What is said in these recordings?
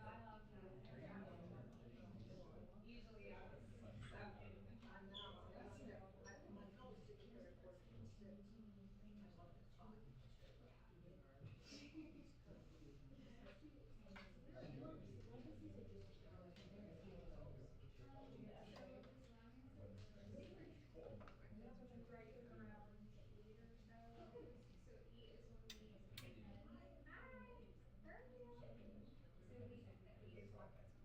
I did, absolutely. It was so much closer. So I love that. Usually I was stuck in the So it was running right around 8 or so. So 8 is when we end. Hi, Perfect. So we end at 8 o'clock. That's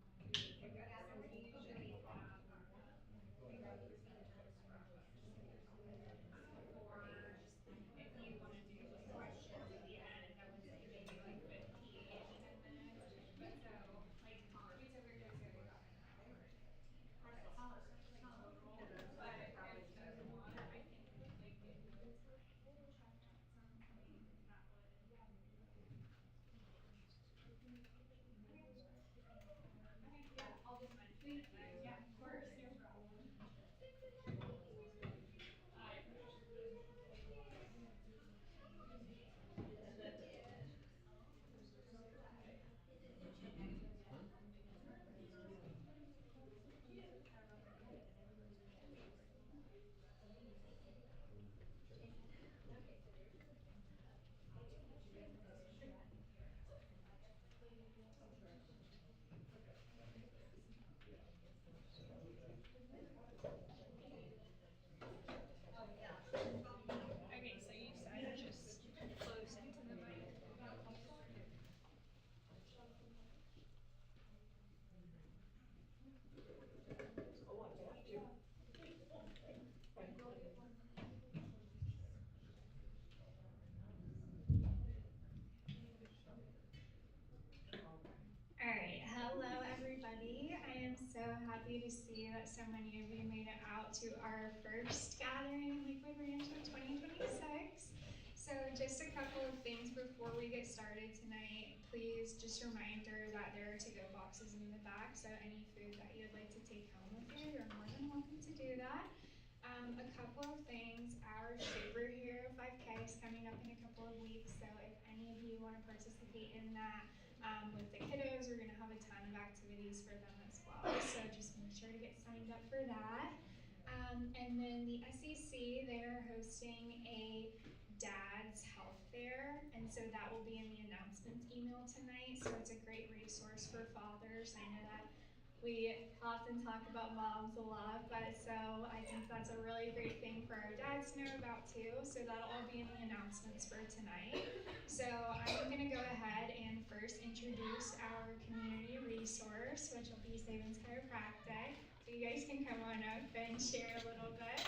when we pick up. So we usually have pickup procedures from or if you want to do like questions at the end, I would say maybe like 15, 10 minutes. But so like we typically say about an hour and 15 minutes like total. But if you want, I can like give you a time check at some point if that would. Okay, yeah, I'll just mention it then. Yeah, of course, no problem. I appreciate Okay, so you said just close into the mic. All right, hello everybody. I am so happy to see that so many of you made it out to our first gathering in Lakewood Ranch of 2026. So just a couple of things before we get started tonight. Please, just a reminder that there are to-go boxes in the back, so any food that you'd like to take home with you, you're more than welcome to do that. A couple of things, our superhero 5K is coming up in a couple of weeks, so if any of you want to participate in that, with the kiddos, we're going to have a ton of activities for them as well, so just make sure to get signed up for that. And then the SEC, they're hosting a dad's health fair, and so that will be in the announcements email tonight, so it's a great resource for fathers. I know that we often talk about moms a lot, but so I think that's a really great thing for our dads to know about too. So that'll all be in the announcements for tonight. So I'm going to go ahead and first introduce our community resource, which will be Savings Chiropractic. So you guys can come on up and share a little bit.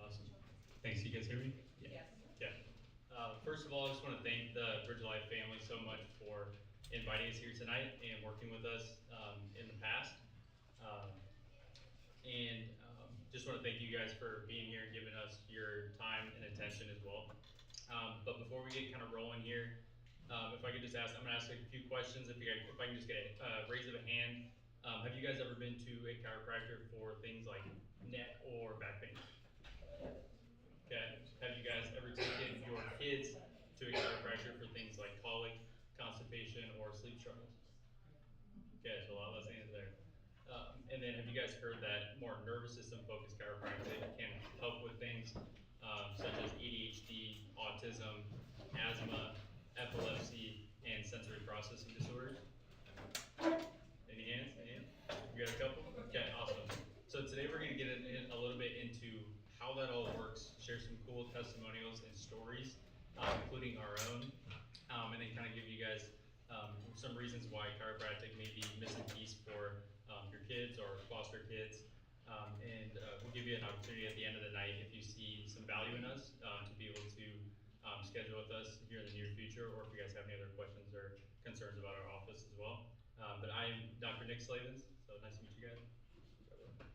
Awesome. Thanks. You guys hear me? Yeah. Yes. Yeah. First of all, I just want to thank the Bridge of Life family so much for inviting us here tonight and working with us in the past. Just want to thank you guys for being here and giving us your time and attention as well. But before we get kind of rolling here, if I could just ask, I'm going to ask a few questions. If I can just get a raise of a hand. Have you guys ever been to a chiropractor for things like neck or back pain? Okay. Have you guys ever taken your kids to a chiropractor for things like colic, constipation, or sleep struggles? Okay, so a lot less hands there. And then have you guys heard that more nervous system focused chiropractic can help with things such as ADHD, autism, asthma, epilepsy, and sensory processing disorders? Any hands? Any hands? You got a couple? Okay, awesome. So today we're going to get in a little bit into how that all works, share some cool testimonials and stories, including our own, and then kind of give you guys some reasons why chiropractic may be missing piece for your kids or foster kids. We'll give you an opportunity at the end of the night if you see some value in us to be able to schedule with us here in the near future, or if you guys have any other questions or concerns about our office as well. But I am Dr. Nick Slavens, so nice to meet you guys.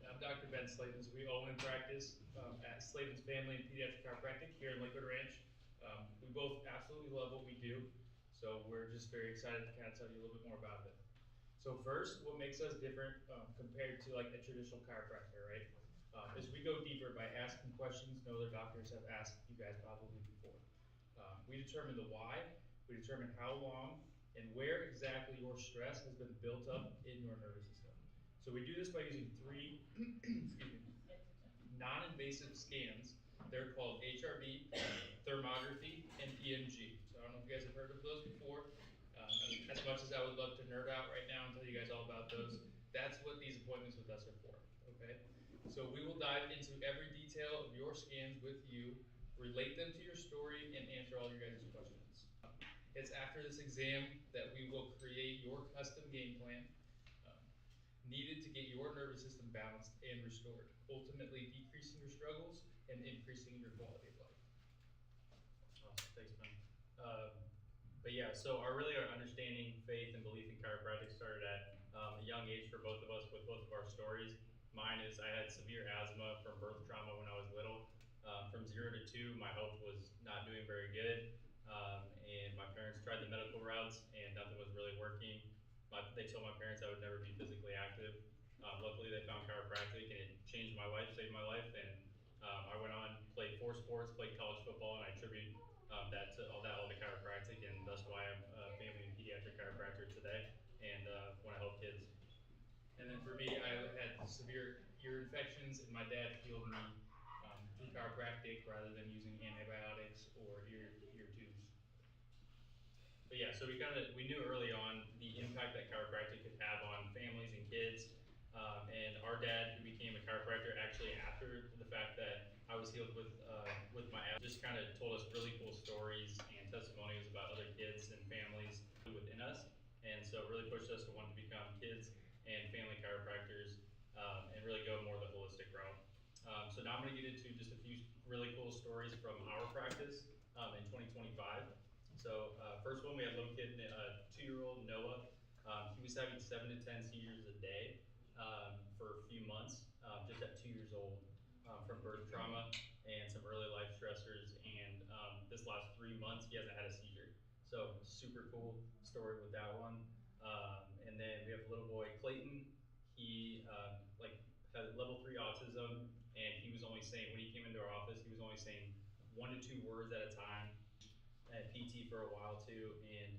I'm Dr. Ben Slavens. We own and practice at Slavens Family and Pediatric Chiropractic here in Lakewood Ranch. We both absolutely love what we do, so we're just very excited to kind of tell you a little bit more about it. So first, what makes us different compared to like a traditional chiropractor, right, is we go deeper by asking questions no other doctors have asked you guys probably before. We determine the why, we determine how long, and where exactly your stress has been built up in your nervous system. So we do this by using three non-invasive scans. They're called HRV, thermography, and EMG. So I don't know if you guys have heard of those before. As much as I would love to nerd out right now and tell you guys all about those, that's what these appointments with us are for, okay? So we will dive into every detail of your scans with you, relate them to your story, and answer all your guys' questions. It's after this exam that we will create your custom game plan needed to get your nervous system balanced and restored, ultimately decreasing your struggles and increasing your quality of life. Awesome, thanks, Ben. But yeah, so our understanding, faith, and belief in chiropractic started at a young age for both of us with both of our stories. Mine is I had severe asthma from birth trauma when I was little. From 0 to 2, my health was not doing very good, and my parents tried the medical routes, and nothing was really working. They told my parents I would never be physically active. Luckily, they found chiropractic, and it changed my life, saved my life, and I went on, played 4 sports, played college football, and I attribute that to all to chiropractic, and that's why I'm a family and pediatric chiropractor today, and want to help kids. And then for me, I had severe ear infections, and my dad healed me through chiropractic rather than using antibiotics or ear tubes. But yeah, so we knew early on the impact that chiropractic could have on families and kids. And our dad, who became a chiropractor actually after the fact that I was healed with my asthma, just kind of told us really cool stories and testimonials about other kids and families within us. And so it really pushed us to want to become kids and family chiropractors and really go more the holistic route. So now I'm going to get into just a few really cool stories from our practice in 2025. So first one, we had a little kid, 2-year-old Noah. He was having 7 to 10 seizures a day for a few months, just at 2 years old, from birth trauma and some early life stressors. And this last 3 months, he hasn't had a seizure. So super cool story with that one. And then we have a little boy, Clayton. He had level 3 autism, and he was only saying, when he came into our office, he was only saying 1 to 2 words at a time. At PT for a while too, and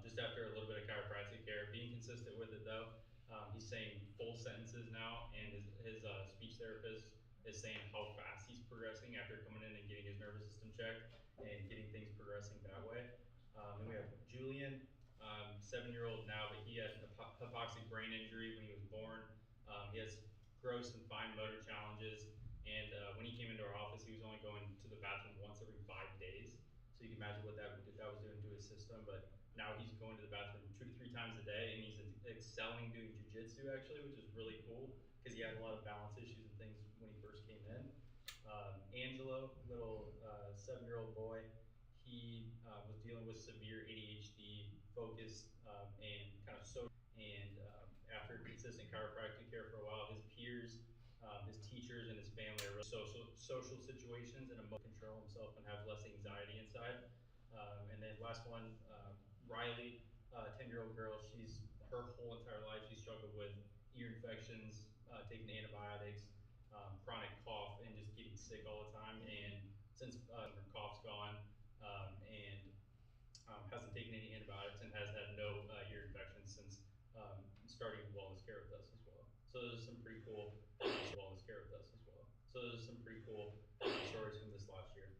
just after a little bit of chiropractic care, being consistent with it though, he's saying full sentences now, and his speech therapist is saying how fast he's progressing after coming in and getting his nervous system checked and getting things progressing that way. Then we have Julian, 7-year-old now, but he had hypoxic brain injury when he was born. He has gross and fine motor challenges, and when he came into our office, he was only going to the bathroom once every 5 days. So you can imagine what that was doing to his system, but now he's going to the bathroom 2 to 3 times a day, and he's excelling doing jujitsu actually, which is really cool because he had a lot of balance issues and things when he first came in. Angelo, little 7-year-old boy, he was dealing with severe ADHD, focus, and kind of after consistent chiropractic care for a while, his peers, his teachers, and his family are really social situations and control himself and have less anxiety inside. And then last one, Riley, 10-year-old girl, her whole entire life she struggled with ear infections, taking antibiotics, chronic cough, and just getting sick all the time. And since her cough's gone, and hasn't taken any antibiotics and has had no ear infections since starting wellness care with us as well. So those are some pretty cool wellness care with us as well. So those are some pretty cool stories from this last year.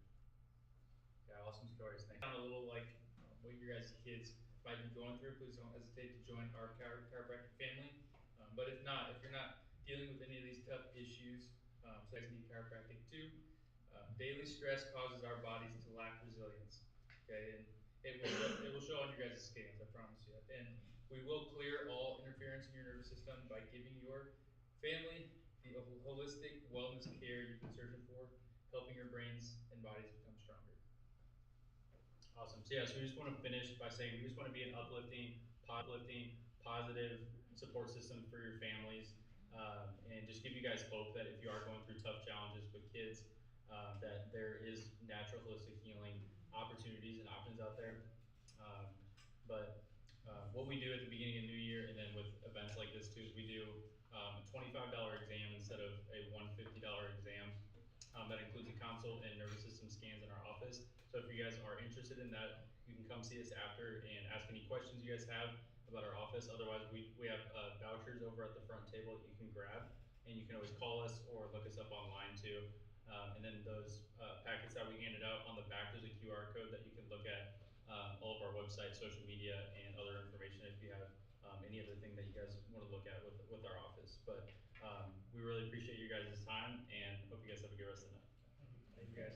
Yeah, awesome stories. Thanks. Sound a little like what your guys' kids might be going through. Please don't hesitate to join our chiropractic family. But if you're not dealing with any of these tough issues, so you guys need chiropractic too. Daily stress causes our bodies to lack resilience. Okay, and it will show on your guys' scans, I promise you. And we will clear all interference in your nervous system by giving your family of holistic wellness care you've been searching for, helping your brains and bodies become stronger. Awesome. So yeah, so we just want to finish by saying we just want to be an uplifting, positive support system for your families, and just give you guys hope that if you are going through tough challenges with kids, that there is natural holistic healing opportunities and options out there. Um, but what we do at the beginning of New Year, and then with events like this too, is we do a $25 exam instead of a $150 exam. That includes a consult and nervous system scans in our office. So if you guys are interested in that, you can come see us after and ask any questions you guys have about our office. Otherwise, we have vouchers over at the front table that you can grab, and you can always call us or look us up online too. And then those packets that we handed out, on the back there's a QR code that you can look at all of our website, social media, and other information if you have any other thing that you guys want to look at with our office. But we really appreciate you guys' time and hope you guys have a good rest of the night. Thank you guys.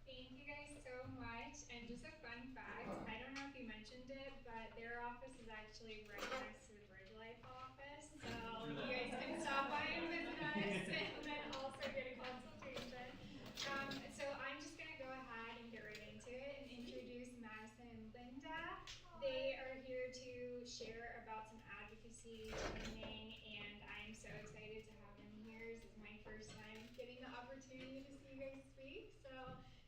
Thank you guys so much. And just a fun fact, I don't know if you mentioned it, but their office is actually right next to the Bridge Life office. So you guys can stop by and visit us and then also get a consultation. So I'm just gonna go ahead and get right into it and introduce Madison and Linda. They are here to share about some advocacy training, and I'm so excited to have them here. This is my first time getting the opportunity to see you guys speak. So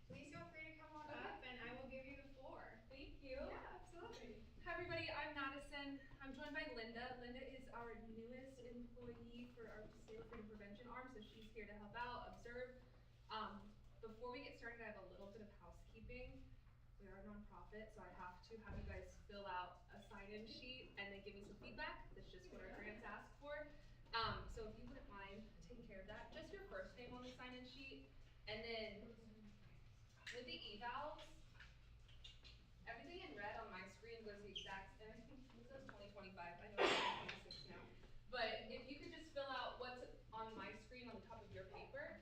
please feel free to come on up and I will give you the floor. Thank you. Yeah, absolutely. Hi everybody, I'm Madison. I'm joined by Linda. Linda is our newest employee for our Sailor Freedom Prevention arm, so she's here to help out, observe. Before we get started, I have a little bit of housekeeping. We are a nonprofit, so I have to have you guys fill out a sign-in sheet and then give me some feedback. That's just what our grants ask for. So if you wouldn't mind taking care of that, just your first name on the sign-in sheet, and then with the evals, everything in red on my screen was the exact, and I think it says 2025, I know it's 2026 now. But if you could just fill out what's on my screen on the top of your paper,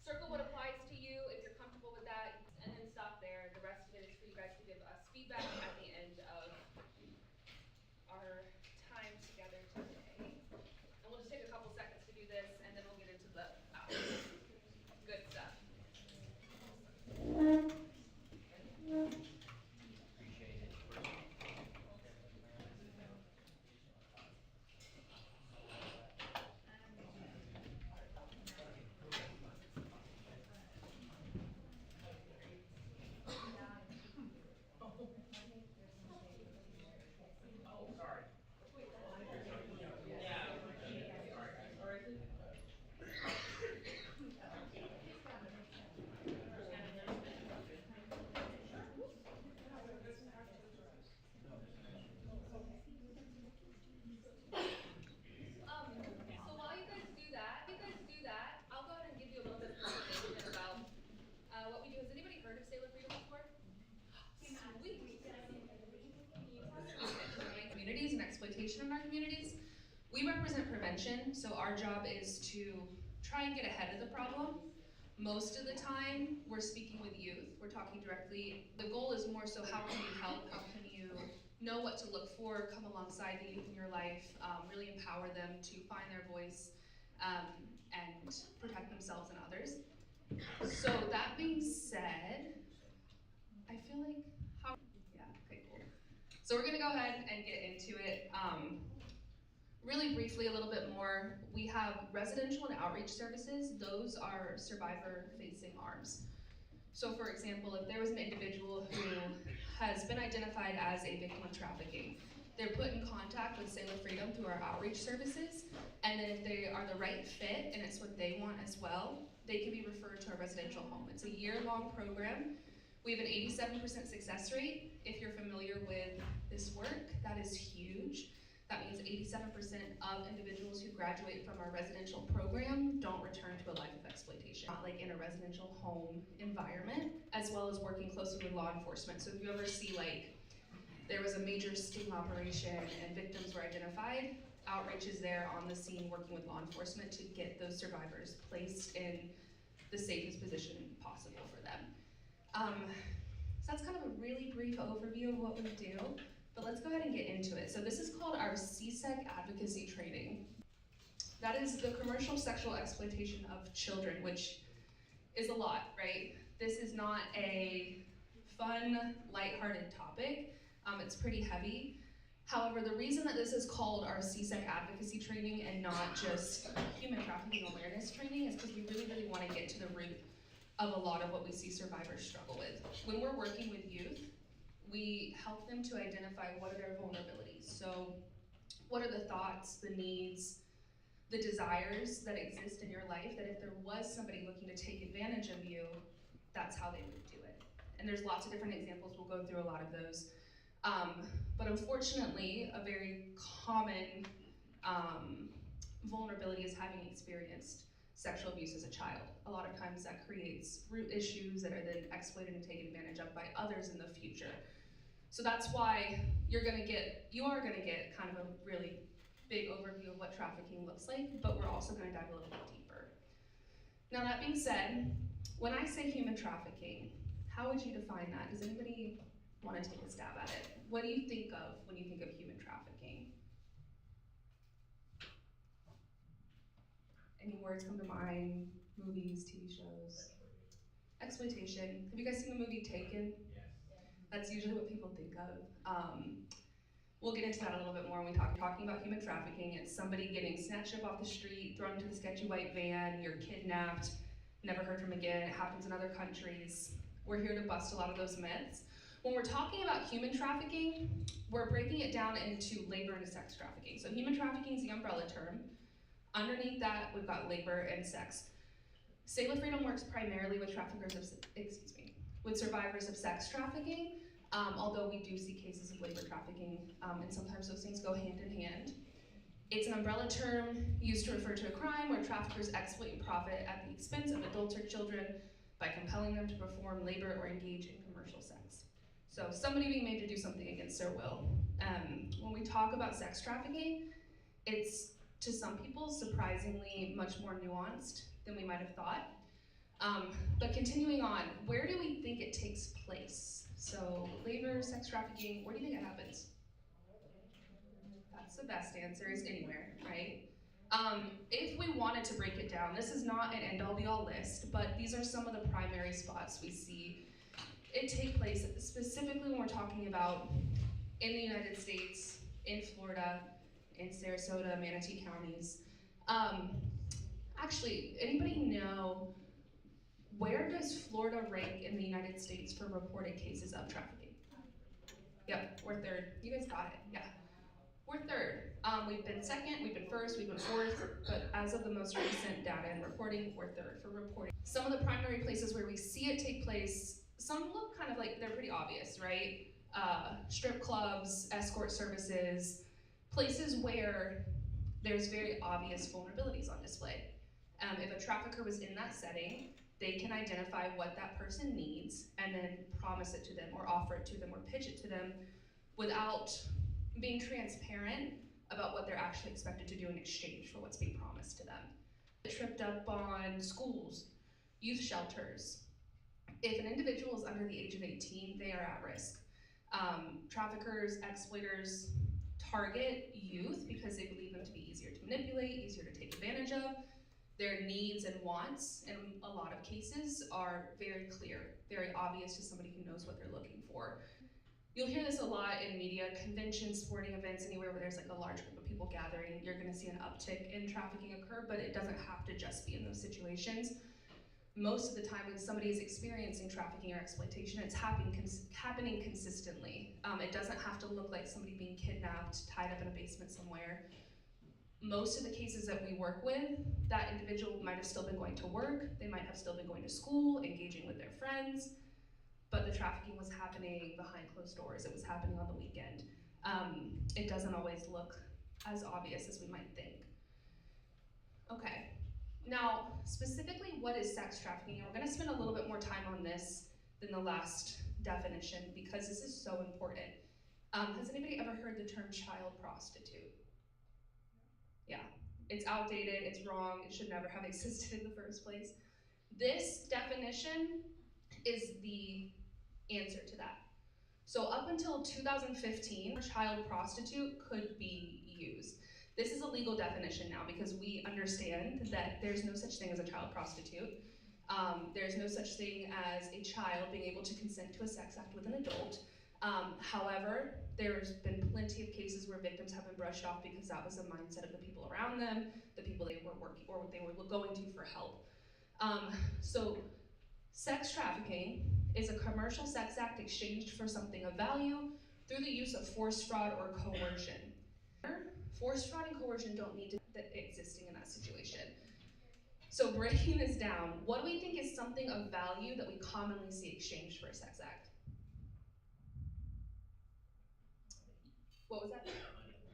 circle what applies to you if you're comfortable with that, and then stop there. The rest of it is for you guys to give us feedback at the end of our time together today. And we'll just take a couple seconds to do this, and then we'll get into the good stuff. So while you guys do that, I'll go ahead and give you a little bit of information about what we do. Has anybody heard of Sailor Freedom before? Sweet. Communities and exploitation in our communities. We represent prevention, so our job is to try and get ahead of the problem. Most of the time, we're speaking with youth. We're talking directly. The goal is more so how can you help, how can you know what to look for, come alongside the youth in your life, really empower them to find their voice and protect themselves and others. So that being said, I feel like, yeah, okay, cool. So we're gonna go ahead and get into it. Really briefly, a little bit more, we have residential and outreach services. Those are survivor-facing arms. So for example, if there was an individual who has been identified as a victim of trafficking, they're put in contact with Sailor Freedom through our outreach services, and then if they are the right fit and it's what they want as well, they can be referred to a residential home. It's a year-long program. We have an 87% success rate. If you're familiar with this work, that is huge. That means 87% of individuals who graduate from our residential program don't return to a life of exploitation, not like in a residential home environment, as well as working closely with law enforcement. So if you ever see like, there was a major sting operation and victims were identified, outreach is there on the scene working with law enforcement to get those survivors placed in the safest position possible for them. So that's kind of a really brief overview of what we do. but let's go ahead and get into it. So this is called our CSEC advocacy training. That is the commercial sexual exploitation of children, which is a lot, right? This is not a fun, lighthearted topic. It's pretty heavy. However, the reason that this is called our CSEC advocacy training and not just human trafficking awareness training is because we really want to get to the root of a lot of what we see survivors struggle with. When we're working with youth, we help them to identify what are their vulnerabilities. So what are the thoughts, the needs, the desires that exist in your life that if there was somebody looking to take advantage of you, that's how they would do it. And there's lots of different examples, we'll go through a lot of those. But unfortunately, a very common vulnerability is having experienced sexual abuse as a child. A lot of times that creates root issues that are then exploited and taken advantage of by others in the future. So that's why you are gonna get kind of a really big overview of what trafficking looks like, but we're also gonna dive a little bit deeper. Now that being said, when I say human trafficking, how would you define that? Does anybody want to take a stab at it? What do you think of when you think of human trafficking? Any words come to mind? Movies, TV shows? Exploitation. Have you guys seen the movie Taken? Yes. That's usually what people think of. We'll get into that a little bit more when we talking about human trafficking. It's somebody getting snatched up off the street, thrown into the sketchy white van, you're kidnapped, never heard from again. It happens in other countries. We're here to bust a lot of those myths. When we're talking about human trafficking, we're breaking it down into labor and sex trafficking. So human trafficking is the umbrella term. Underneath that, we've got labor and sex. Sailor Freedom works primarily with with survivors of sex trafficking, although we do see cases of labor trafficking, and sometimes those things go hand in hand. It's an umbrella term used to refer to a crime where traffickers exploit and profit at the expense of adults or children by compelling them to perform labor or engage in commercial sex. So somebody being made to do something against their will. When we talk about sex trafficking, it's to some people surprisingly much more nuanced than we might have thought. But continuing on, where do we think it takes place? So labor, sex trafficking, where do you think it happens? That's the best answer, is anywhere, right? If we wanted to break it down, this is not an end-all be-all list, but these are some of the primary spots we see it take place, specifically when we're talking about in the United States, in Florida, in Sarasota, Manatee counties. Actually, anybody know where does Florida rank in the United States for reported cases of trafficking? Yep, we're third. You guys got it, yeah. We're third. We've been second, we've been first, we've been fourth, but as of the most recent data and reporting, we're third for reporting. Some of the primary places where we see it take place, some look kind of like they're pretty obvious, right? Strip clubs, escort services, places where there's very obvious vulnerabilities on display. If a trafficker was in that setting, they can identify what that person needs and then promise it to them or offer it to them or pitch it to them without being transparent about what they're actually expected to do in exchange for what's being promised to them. Tripped up on schools, youth shelters. If an individual is under the age of 18, they are at risk. Traffickers, exploiters target youth because they believe them to be easier to manipulate, easier to take advantage of. Their needs and wants, in a lot of cases, are very clear, very obvious to somebody who knows what they're looking for. You'll hear this a lot in media, conventions, sporting events, anywhere where there's like a large group of people gathering, you're gonna see an uptick in trafficking occur, but it doesn't have to just be in those situations. Most of the time when somebody is experiencing trafficking or exploitation, it's happening consistently. It doesn't have to look like somebody being kidnapped, tied up in a basement somewhere. Most of the cases that we work with, that individual might have still been going to work, they might have still been going to school, engaging with their friends, but the trafficking was happening behind closed doors, it was happening on the weekend. It doesn't always look as obvious as we might think. Okay, now specifically what is sex trafficking? And we're gonna spend a little bit more time on this than the last definition because this is so important. Has anybody ever heard the term child prostitute? Yeah, it's outdated, it's wrong, it should never have existed in the first place. This definition is the answer to that. So up until 2015, a child prostitute could be used. This is a legal definition now because we understand that there's no such thing as a child prostitute. There's no such thing as a child being able to consent to a sex act with an adult. However, there's been plenty of cases where victims have been brushed off because that was the mindset of the people around them, the people they were working or they were going to for help. So sex trafficking is a commercial sex act exchanged for something of value through the use of force, fraud, or coercion. Force, fraud, and coercion don't need to be existing in that situation. So breaking this down, what do we think is something of value that we commonly see exchanged for a sex act? What was that?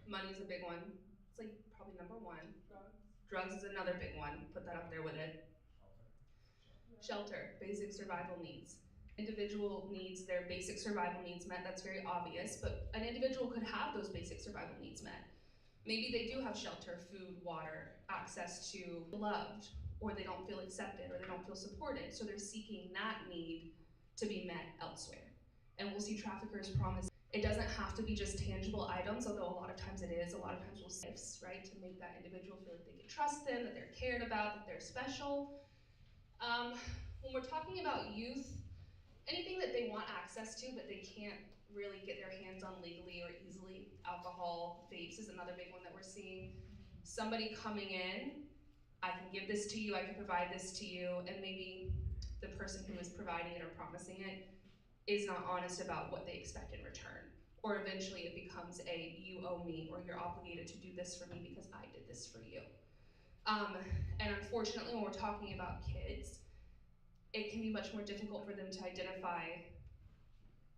Money's a big one. It's like probably number one. Drugs is another big one. Put that up there with it. Shelter, basic survival needs. Individual needs their basic survival needs met, that's very obvious, but an individual could have those basic survival needs met. Maybe they do have shelter, food, water, access to loved, or they don't feel accepted, or they don't feel supported, so they're seeking that need to be met elsewhere. And we'll see traffickers promise. It doesn't have to be just tangible items, although a lot of times it is. A lot of times we'll see gifts, right, to make that individual feel like they can trust them, that they're cared about, that they're special. When we're talking about youth, anything that they want access to but they can't really get their hands on legally or easily, alcohol, vapes is another big one that we're seeing. Somebody coming in, I can give this to you, I can provide this to you, and maybe the person who is providing it or promising it is not honest about what they expect in return. Or eventually it becomes a you owe me, or you're obligated to do this for me because I did this for you. And unfortunately, when we're talking about kids, it can be much more difficult for them to identify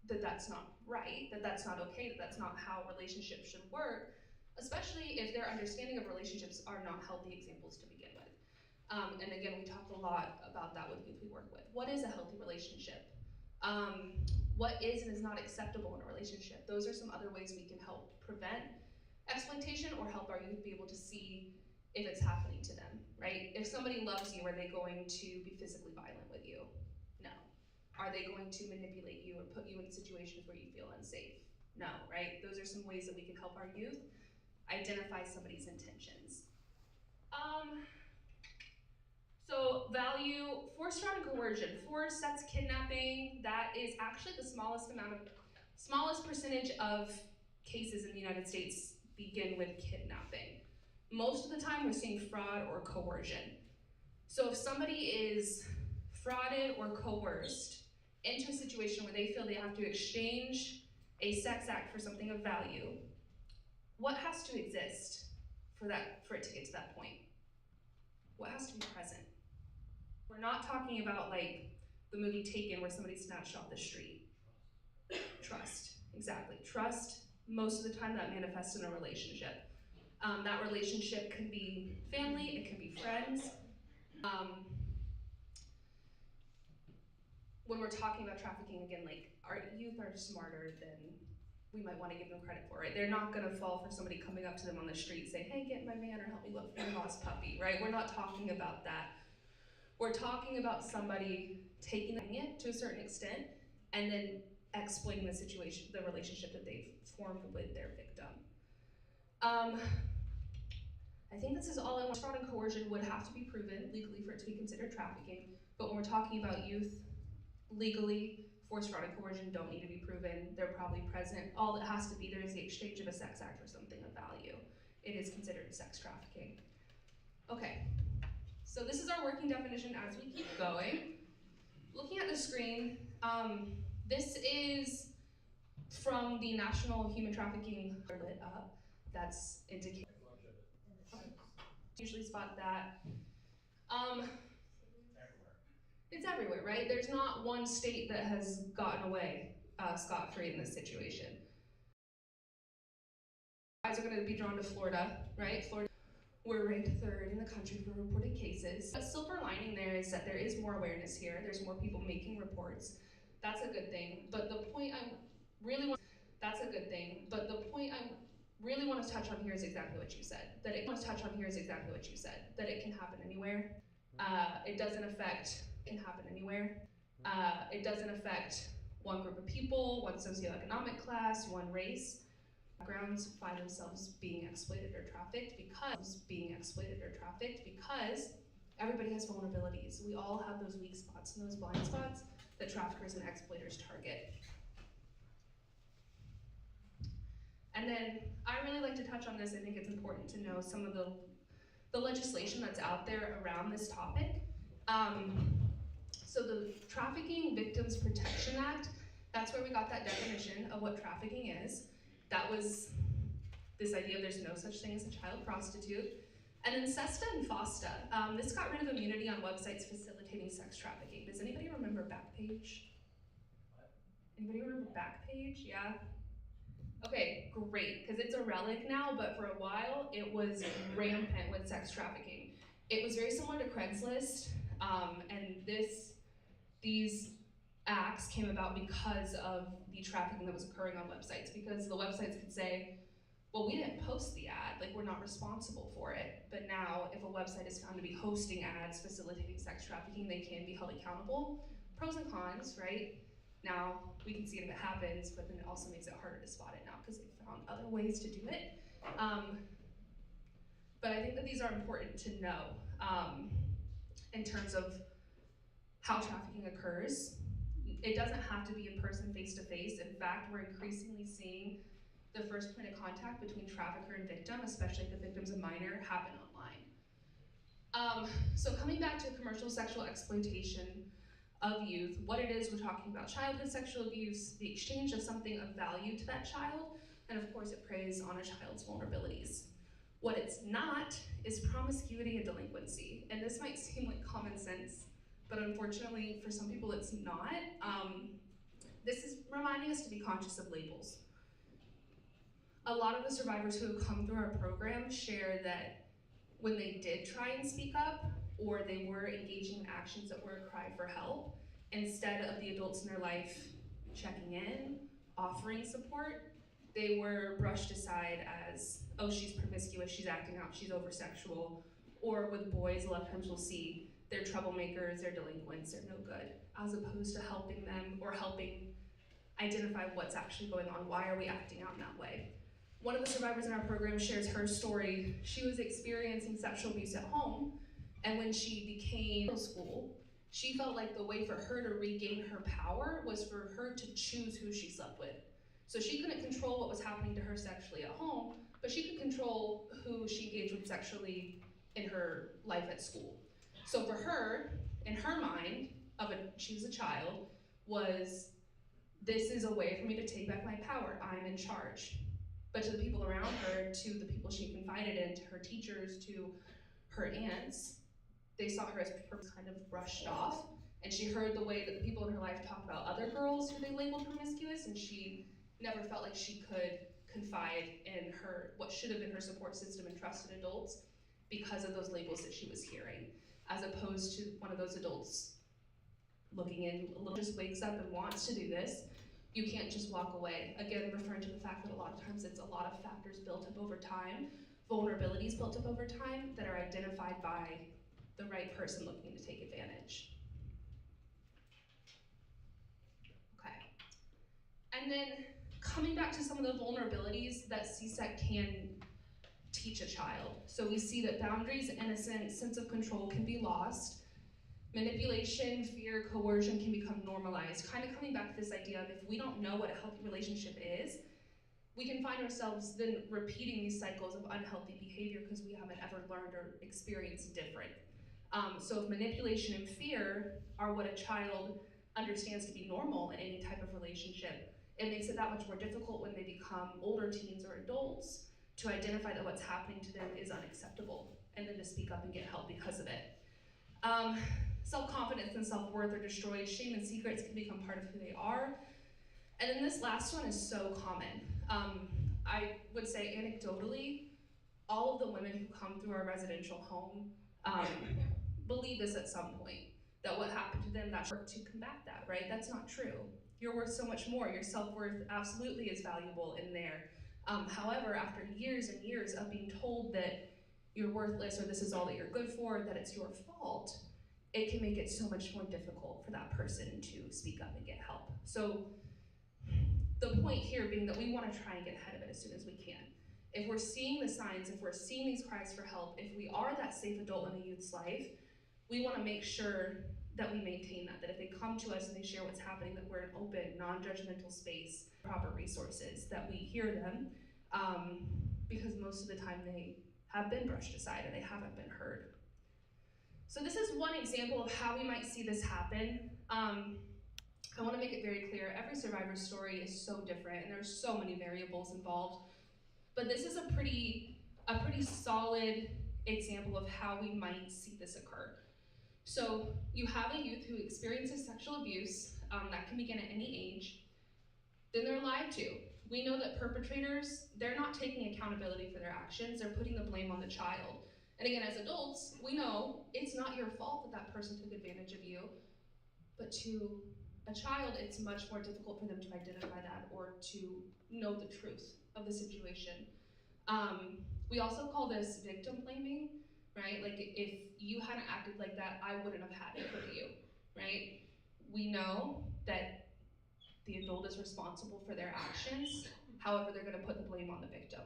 that that's not right, that that's not okay, that that's not how relationships should work, especially if their understanding of relationships are not healthy examples to begin with. And again, we talk a lot about that with youth we work with. What is a healthy relationship? What is and is not acceptable in a relationship? Those are some other ways we can help prevent exploitation or help our youth be able to see if it's happening to them, right? If somebody loves you, are they going to be physically violent with you? No. Are they going to manipulate you or put you in situations where you feel unsafe? No, right? Those are some ways that we can help our youth identify somebody's intentions. So value, force, fraud, and coercion. Force, that's kidnapping. That is actually the smallest percentage of cases in the United States begin with kidnapping. Most of the time we're seeing fraud or coercion. So if somebody is frauded or coerced into a situation where they feel they have to exchange a sex act for something of value, what has to exist for it to get to that point? What has to be present? We're not talking about like the movie Taken where somebody snatched off the street. Trust, exactly. Trust, most of the time that manifests in a relationship. That relationship could be family, it could be friends. When we're talking about trafficking, again, like our youth are smarter than we might want to give them credit for, right? They're not gonna fall for somebody coming up to them on the street saying, hey, get my man or help me look for your lost puppy, right? We're not talking about that. We're talking about somebody taking it to a certain extent and then exploiting the situation, the relationship that they've formed with their victim. I think this is all I want. Fraud and coercion would have to be proven legally for it to be considered trafficking, but when we're talking about youth, legally, force, fraud, and coercion don't need to be proven. They're probably present. All that has to be there is the exchange of a sex act for something of value. It is considered sex trafficking. Okay, so this is our working definition as we keep going. Looking at the screen, this is from the National Human Trafficking lit up. That's indicated. Usually spot that. It's everywhere, right? There's not one state that has gotten away scot-free in this situation. Eyes are going to be drawn to Florida, right? Florida, we're ranked 3rd in the country for reported cases. The silver lining there is that there is more awareness here. There's more people making reports. That's a good thing. But the point I really want to touch on here is exactly what you said. That it can happen anywhere. It doesn't affect one group of people, one socioeconomic class, one race, backgrounds find themselves being exploited or trafficked because everybody has vulnerabilities. We all have those weak spots and those blind spots that traffickers and exploiters target. And then I really like to touch on this. I think it's important to know some of the legislation that's out there around this topic. So the Trafficking Victims Protection Act, that's where we got that definition of what trafficking is. That was this idea of there's no such thing as a child prostitute. And then SESTA and FOSTA, this got rid of immunity on websites facilitating sex trafficking. Does anybody remember Backpage? Anybody remember Backpage? Yeah? Okay, great, because it's a relic now, but for a while it was rampant with sex trafficking. It was very similar to Craigslist, and these acts came about because of the trafficking that was occurring on websites, because the websites could say, well, we didn't post the ad, like we're not responsible for it. But now, if a website is found to be hosting ads facilitating sex trafficking, they can be held accountable. Pros and cons, right? Now, we can see it if it happens, but then it also makes it harder to spot it now because they found other ways to do it. But I think that these are important to know in terms of how trafficking occurs. It doesn't have to be in person, face-to-face. In fact, we're increasingly seeing the first point of contact between trafficker and victim, especially if the victim's a minor, happen online. So coming back to commercial sexual exploitation of youth, what it is, we're talking about childhood sexual abuse, the exchange of something of value to that child, and of course it preys on a child's vulnerabilities. What it's not is promiscuity and delinquency, and this might seem like common sense, but unfortunately for some people it's not. This is reminding us to be conscious of labels. A lot of the survivors who have come through our program share that when they did try and speak up, or they were engaging in actions that were a cry for help, instead of the adults in their life checking in, offering support, they were brushed aside as, oh, she's promiscuous, she's acting out, she's over-sexual. Or with boys, a lot of times we'll see they're troublemakers, they're delinquents, they're no good, as opposed to helping them or helping identify what's actually going on. Why are we acting out in that way? One of the survivors in our program shares her story. She was experiencing sexual abuse at home, and when she became middle school, she felt like the way for her to regain her power was for her to choose who she slept with. So she couldn't control what was happening to her sexually at home, but she could control who she engaged with sexually in her life at school. So for her, in her mind, she was a child, was this is a way for me to take back my power, I'm in charge. But to the people around her, to the people she confided in, to her teachers, to her aunts, they saw her as kind of brushed off. And she heard the way that the people in her life talked about other girls who they labeled promiscuous, and she never felt like she could confide in what should have been her support system and trusted adults because of those labels that she was hearing, as opposed to one of those adults looking in, a little just wakes up and wants to do this. You can't just walk away. Again, referring to the fact that a lot of times it's a lot of factors built up over time, vulnerabilities built up over time that are identified by the right person looking to take advantage. Okay. And then coming back to some of the vulnerabilities that CSEC can teach a child. So we see that boundaries, innocence, sense of control can be lost. Manipulation, fear, coercion can become normalized. Kind of coming back to this idea of if we don't know what a healthy relationship is, we can find ourselves then repeating these cycles of unhealthy behavior because we haven't ever learned or experienced different. So if manipulation and fear are what a child understands to be normal in any type of relationship, it makes it that much more difficult when they become older teens or adults to identify that what's happening to them is unacceptable and then to speak up and get help because of it. Self-confidence and self-worth are destroyed. Shame and secrets can become part of who they are. And then this last one is so common. I would say anecdotally, all of the women who come through our residential home believe this at some point, that what happened to them, that's work to combat that, right? That's not true. You're worth so much more. Your self-worth absolutely is valuable in there. However, after years and years of being told that you're worthless or this is all that you're good for, that it's your fault, it can make it so much more difficult for that person to speak up and get help. So the point here being that we want to try and get ahead of it as soon as we can. If we're seeing the signs, if we're seeing these cries for help, if we are that safe adult in a youth's life, we want to make sure that we maintain that if they come to us and they share what's happening, that we're an open, non-judgmental space, proper resources, that we hear them, because most of the time they have been brushed aside and they haven't been heard. So this is one example of how we might see this happen. I want to make it very clear, every survivor's story is so different and there's so many variables involved, but this is a pretty solid example of how we might see this occur. So you have a youth who experiences sexual abuse, that can begin at any age, then they're lied to. We know that perpetrators, they're not taking accountability for their actions, they're putting the blame on the child. And again, as adults, we know it's not your fault that that person took advantage of you, but to a child, it's much more difficult for them to identify that or to know the truth of the situation. We also call this victim blaming, right? Like, if you hadn't acted like that, I wouldn't have had it for you, right? We know that the adult is responsible for their actions, however, they're gonna put the blame on the victim.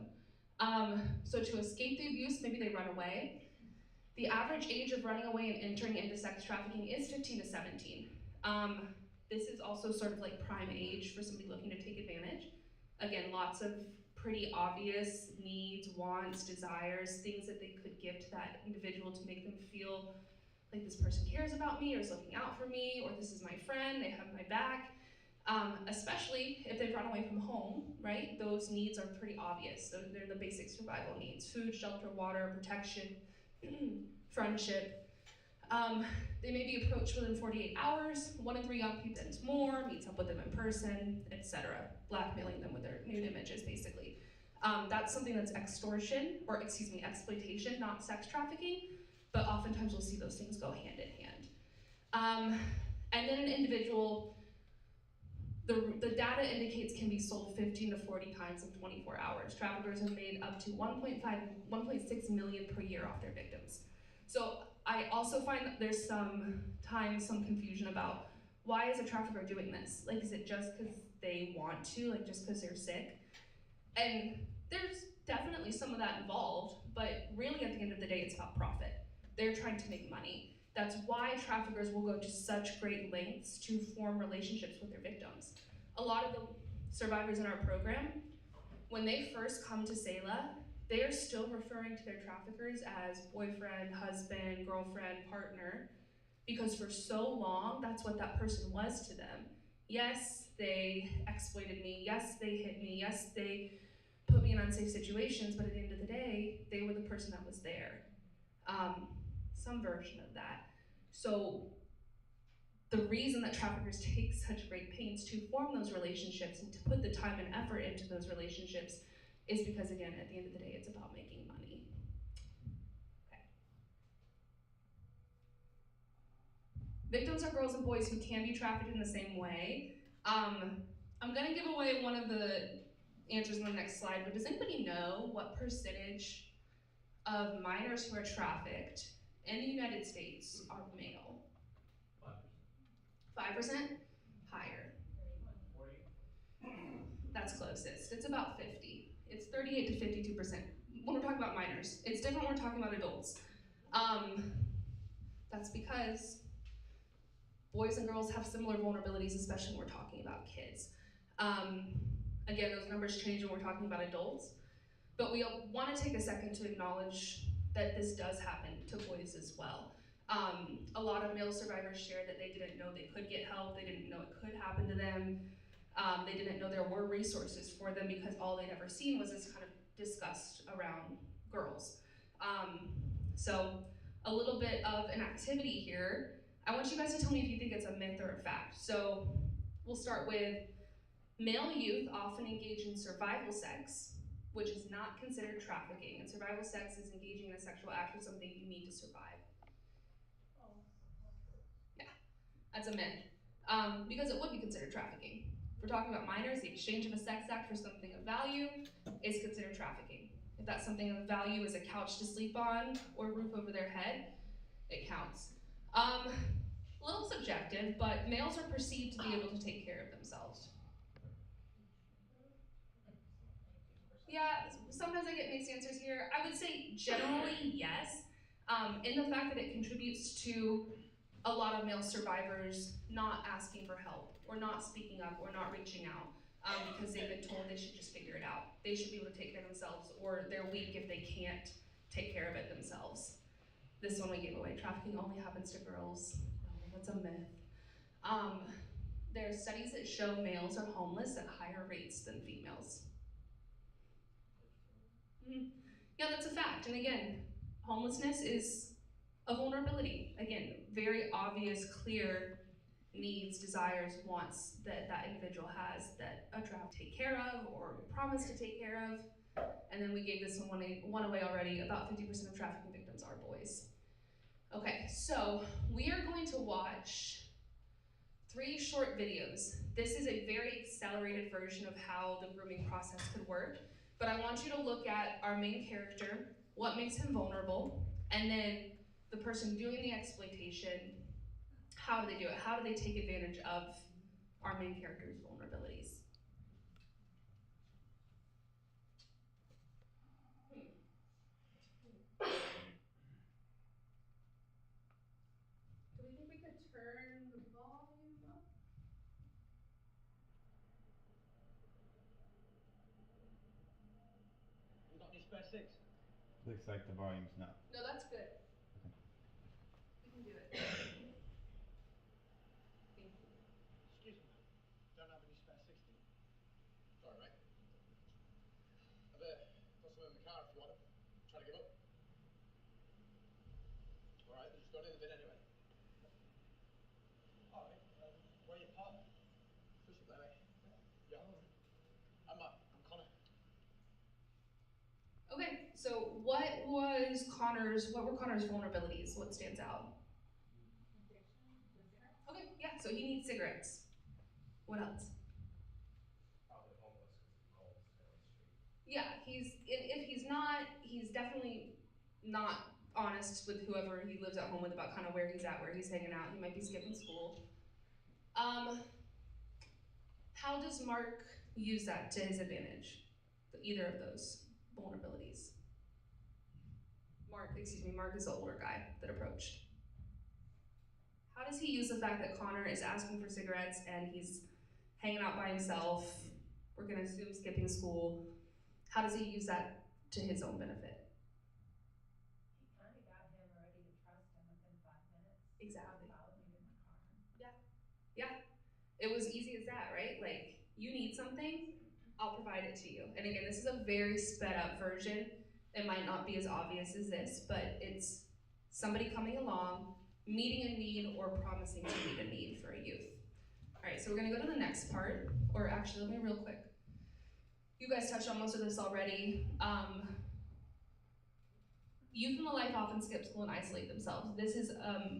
So to escape the abuse, maybe they run away. The average age of running away and entering into sex trafficking is 15 to 17. This is also sort of like prime age for somebody looking to take advantage. Again, lots of pretty obvious needs, wants, desires, things that they could give to that individual to make them feel like this person cares about me or is looking out for me, or this is my friend, they have my back. Especially if they've run away from home, right? Those needs are pretty obvious. So they're the basic survival needs: food, shelter, water, protection, friendship. They may be approached within 48 hours. 1 in 3 young people and more meets up with them in person, etc., blackmailing them with their nude images, basically. That's something that's exploitation, not sex trafficking, but oftentimes we'll see those things go hand in hand. And then an individual, the data indicates can be sold 15 to 40 times in 24 hours. Traffickers have made up to 1.6 million per year off their victims. So I also find that there's sometimes some confusion about, why is a trafficker doing this? Like, is it just because they want to, like just because they're sick? And there's definitely some of that involved, but really at the end of the day, it's about profit. They're trying to make money. That's why traffickers will go to such great lengths to form relationships with their victims. A lot of the survivors in our program, when they first come to SELA, they are still referring to their traffickers as boyfriend, husband, girlfriend, partner, because for so long, that's what that person was to them. Yes, they exploited me. Yes, they hit me. Yes, they put me in unsafe situations, but at the end of the day, they were the person that was there. Some version of that. So the reason that traffickers take such great pains to form those relationships and to put the time and effort into those relationships is because, again, at the end of the day, it's about making money. Okay. Victims are girls and boys who can be trafficked in the same way. I'm gonna give away one of the answers on the next slide, but does anybody know what percentage of minors who are trafficked in the United States are male? 5%? Higher. 40? That's closest. It's about 50. It's 38 to 52% when we're talking about minors. It's different when we're talking about adults. That's because boys and girls have similar vulnerabilities, especially when we're talking about kids. Again, those numbers change when we're talking about adults, but we want to take a second to acknowledge that this does happen to boys as well. A lot of male survivors shared that they didn't know they could get help, they didn't know it could happen to them, they didn't know there were resources for them because all they'd ever seen was this kind of disgust around girls. So a little bit of an activity here. I want you guys to tell me if you think it's a myth or a fact. So we'll start with male youth often engage in survival sex, which is not considered trafficking. And survival sex is engaging in a sexual act with something you need to survive. Yeah, that's a myth. Because it would be considered trafficking. If we're talking about minors, the exchange of a sex act for something of value is considered trafficking. If that something of value is a couch to sleep on or a roof over their head, it counts. A little subjective, but males are perceived to be able to take care of themselves. Yeah, sometimes I get mixed answers here. I would say generally yes, in the fact that it contributes to a lot of male survivors not asking for help, or not speaking up, or not reaching out, because they've been told they should just figure it out. They should be able to take care of themselves, or they're weak if they can't take care of it themselves. This one we gave away, trafficking only happens to girls. No, that's a myth. There are studies that show males are homeless at higher rates than females. Yeah, that's a fact. And again, homelessness is a vulnerability. Again, very obvious, clear needs, desires, wants that that individual has that a trafficker take care of or promise to take care of. And then we gave this one away already. About 50% of trafficking victims are boys. Okay, so we are going to watch 3 short videos. This is a very accelerated version of how the grooming process could work, but I want you to look at our main character, what makes him vulnerable, and then the person doing the exploitation, how do they do it? How do they take advantage of our main character's vulnerabilities? Do we think we could turn the volume up? You got any spare six? Looks like the volume's not. No, that's good. Okay. We can do it. Thank you. Excuse me, mate. Don't have any spare six, do you? Sorry, mate. I've got some in the car if you want them. Trying to give up? Alright, they're just going in the bin anyway. Alright, where are your partner? Push up there, mate. Yeah. I'm Matt. I'm Connor. Okay, so what were Connor's vulnerabilities? What stands out? Okay, yeah, so he needs cigarettes. What else? Probably homeless because it's cold to stay on the street. Yeah, if he's not, he's definitely not honest with whoever he lives at home with about kind of where he's at, where he's hanging out. He might be skipping school. How does Mark use that to his advantage? Either of those vulnerabilities. Mark is the older guy that approached. How does he use the fact that Connor is asking for cigarettes and he's hanging out by himself, we're gonna assume skipping school, how does he use that to his own benefit? He kind of got him ready to trust him within 5 minutes. Exactly. Followed me to my car. Yeah, it was easy as that, right? Like, you need something, I'll provide it to you. And again, this is a very sped up version. It might not be as obvious as this, but it's somebody coming along, meeting a need or promising to meet a need for a youth. All right, so we're gonna go to the next part, or actually, let me real quick. You guys touched on most of this already. Youth in the life often skip school and isolate themselves. This is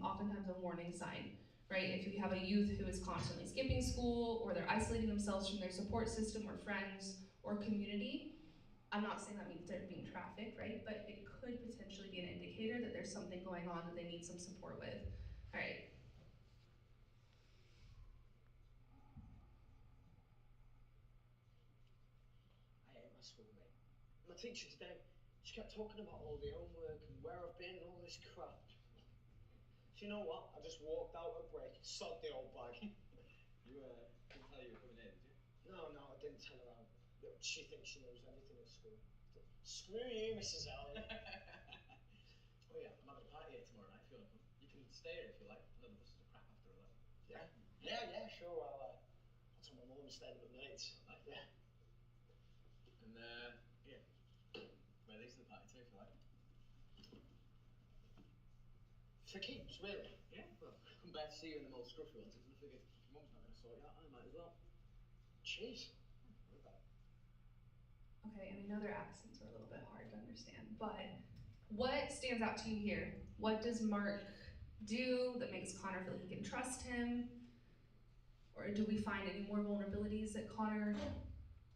oftentimes a warning sign, right? If you have a youth who is constantly skipping school, or they're isolating themselves from their support system or friends or community, I'm not saying that means they're being trafficked, right? But it could potentially be an indicator that there's something going on that they need some support with. All right. I hate my school, mate. My teacher today, she kept talking about all the homework and where I've been and all this crap. Do you know what? I just walked out at break, sod the old bag. You didn't tell her you were coming here, did you? No, I didn't tell her out. She thinks she knows everything at school. Screw you, Mrs. Allen. Oh yeah, I'm having a party here tomorrow night if you want to come. You can stay here if you like. I know the buses are crap after 11. Yeah, sure. I'll tell my mum and stay with my mates. Nice. Yeah. And yeah, wear these to the party too if you like. For keeps, really? Yeah, well, come back to see you in the most scruffy ones. And I figured your mum's not going to sort you out, I might as well. Jeez. Okay, and I know their accents are a little bit hard to understand, but what stands out to you here? What does Mark do that makes Connor feel like he can trust him? Or do we find any more vulnerabilities that Connor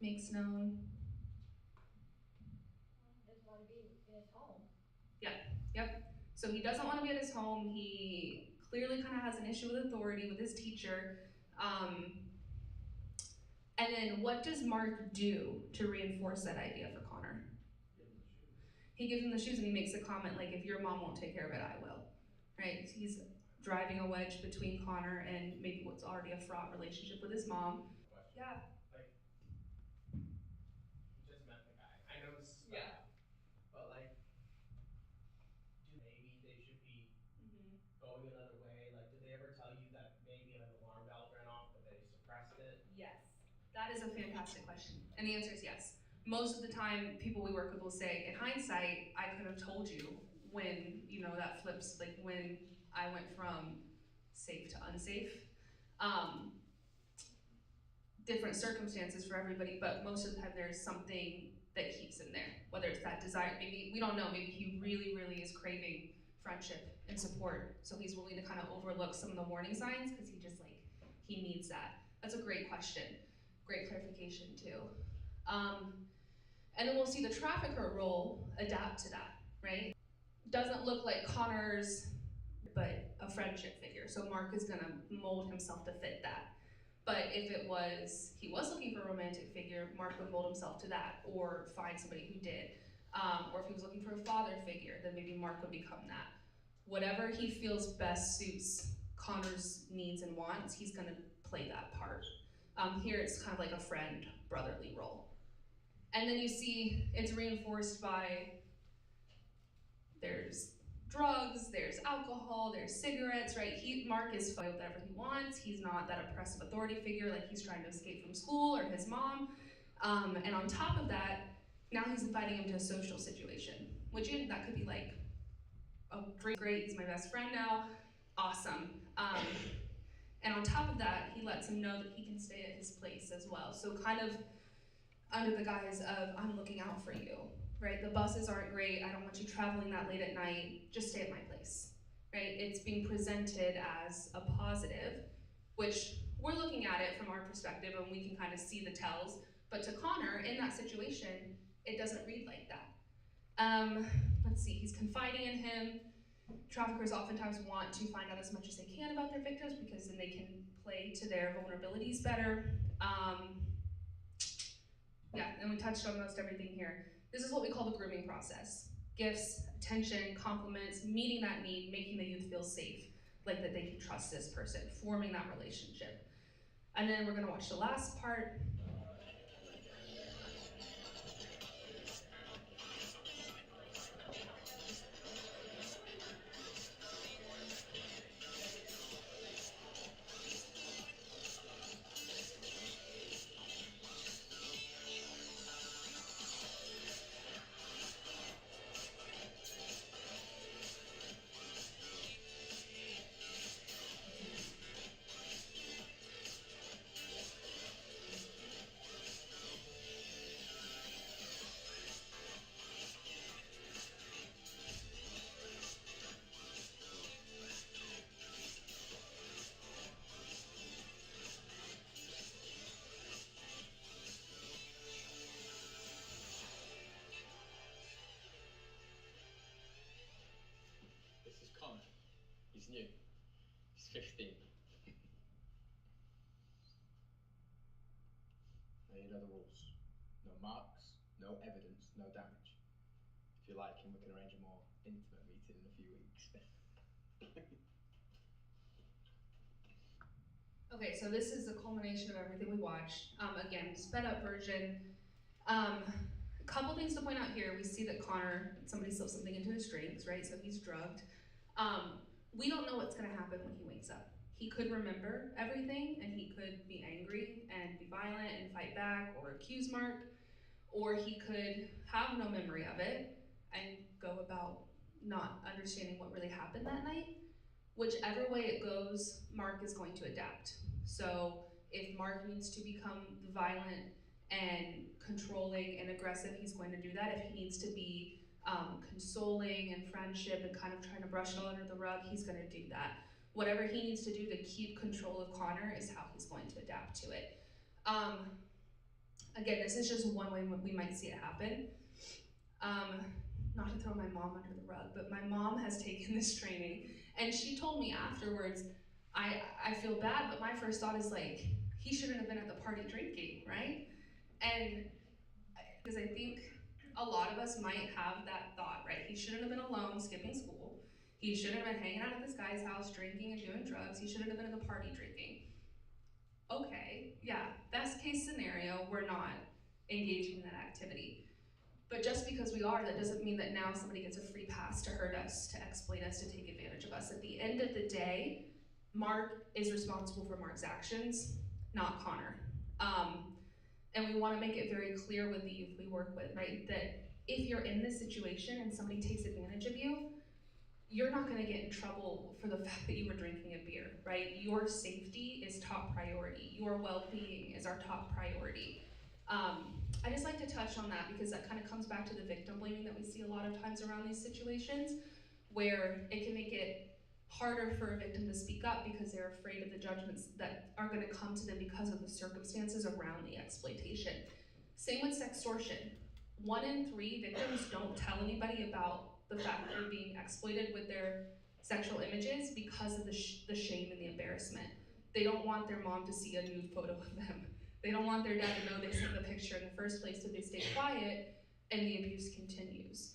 makes known? He doesn't want to be in his home. Yep. So he doesn't want to be at his home. He clearly kind of has an issue with authority with his teacher. And then what does Mark do to reinforce that idea for Connor? He gives him the shoes and he makes a comment like, if your mom won't take care of it, I will, right? He's driving a wedge between Connor and maybe what's already a fraught relationship with his mom. Yeah. Like, you just met the guy. I know this is bad, but like, maybe they should be going another way. Like, did they ever tell you that maybe an alarm bell went off, but they suppressed it? Yes. That is a fantastic question. And the answer is yes. Most of the time, people we work with will say, in hindsight, I could have told you when, that flips, like when I went from safe to unsafe. Different circumstances for everybody, but most of the time there's something that keeps him there. Whether it's that desire, maybe, we don't know, maybe he really, really is craving friendship and support. So he's willing to kind of overlook some of the warning signs because he needs that. That's a great question. Great clarification too. And then we'll see the trafficker role adapt to that, right? Doesn't look like Connor's, but a friendship figure. So Mark is gonna mold himself to fit that. But if he was looking for a romantic figure, Mark would mold himself to that or find somebody who did. Or if he was looking for a father figure, then maybe Mark would become that. Whatever he feels best suits Connor's needs and wants, he's gonna play that part. Here it's kind of like a friend, brotherly role. And then you see it's reinforced by there's drugs, there's alcohol, there's cigarettes, right? Mark is fine with whatever he wants. He's not that oppressive authority figure like he's trying to escape from school or his mom. And on top of that, now he's inviting him to a social situation, which that could be like, oh, great, he's my best friend now, awesome. And on top of that, he lets him know that he can stay at his place as well. So kind of under the guise of, I'm looking out for you, right? The buses aren't great, I don't want you traveling that late at night, just stay at my place, right? It's being presented as a positive, which we're looking at it from our perspective and we can kind of see the tells, but to Connor, in that situation, it doesn't read like that. Let's see, he's confiding in him. Traffickers oftentimes want to find out as much as they can about their victims because then they can play to their vulnerabilities better. Yeah, and we touched on most everything here. This is what we call the grooming process. Gifts, attention, compliments, meeting that need, making the youth feel safe, like that they can trust this person, forming that relationship. And then we're gonna watch the last part. He's new. He's 15. Now you know the rules. No marks, no evidence, no damage. If you like him, we can arrange a more intimate meeting in a few weeks. Okay, so this is the culmination of everything we watched. Again, sped up version. A couple things to point out here. We see that Connor, somebody slipped something into his drinks, right? So he's drugged. We don't know what's gonna happen when he wakes up. He could remember everything and he could be angry and be violent and fight back or accuse Mark, or he could have no memory of it and go about not understanding what really happened that night. Whichever way it goes, Mark is going to adapt. So if Mark needs to become violent and controlling and aggressive, he's going to do that. If he needs to be consoling and friendship and kind of trying to brush it all under the rug, he's going to do that. Whatever he needs to do to keep control of Connor is how he's going to adapt to it. Again, this is just one way we might see it happen. Not to throw my mom under the rug, but my mom has taken this training And she told me afterwards, I feel bad, but my first thought is like, he shouldn't have been at the party drinking, right? And because I think a lot of us might have that thought, right? He shouldn't have been alone skipping school. He shouldn't have been hanging out at this guy's house drinking and doing drugs. He shouldn't have been at the party drinking. Okay, yeah, best case scenario, we're not engaging in that activity. But just because we are, that doesn't mean that now somebody gets a free pass to hurt us, to exploit us, to take advantage of us. At the end of the day, Mark is responsible for Mark's actions, not Connor. And we want to make it very clear with the youth we work with, right, that if you're in this situation and somebody takes advantage of you, you're not going to get in trouble for the fact that you were drinking a beer, right? Your safety is top priority. Your well-being is our top priority. I just like to touch on that because that kind of comes back to the victim blaming that we see a lot of times around these situations, where it can make it harder for a victim to speak up because they're afraid of the judgments that are going to come to them because of the circumstances around the exploitation. Same with sextortion. 1 in 3 victims don't tell anybody about the fact they're being exploited with their sexual images because of the shame and the embarrassment. They don't want their mom to see a nude photo of them. They don't want their dad to know they sent the picture in the first place, so they stay quiet and the abuse continues.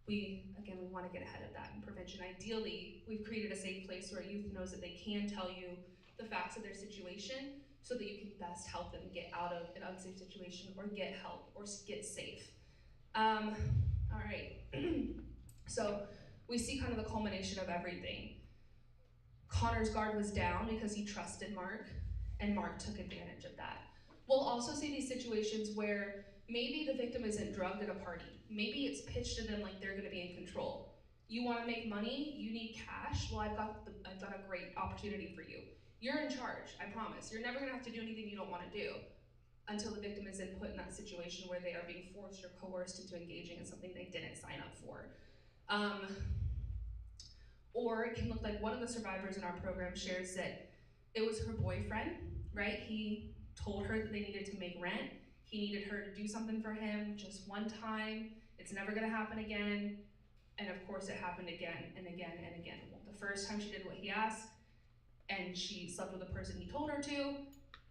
We want to get ahead of that in prevention. Ideally, we've created a safe place where youth knows that they can tell you the facts of their situation so that you can best help them get out of an unsafe situation or get help or get safe. All right. So we see kind of the culmination of everything. Connor's guard was down because he trusted Mark, and Mark took advantage of that. We'll also see these situations where maybe the victim isn't drugged at a party. Maybe it's pitched to them like they're going to be in control. You want to make money? You need cash? Well, I've got a great opportunity for you. You're in charge, I promise. You're never going to have to do anything you don't want to do until the victim is then put in that situation where they are being forced or coerced into engaging in something they didn't sign up for. Or it can look like one of the survivors in our program shares that it was her boyfriend, right? He told her that they needed to make rent. He needed her to do something for him just one time. It's never gonna happen again. And of course it happened again and again and again. The first time she did what he asked and she slept with the person he told her to,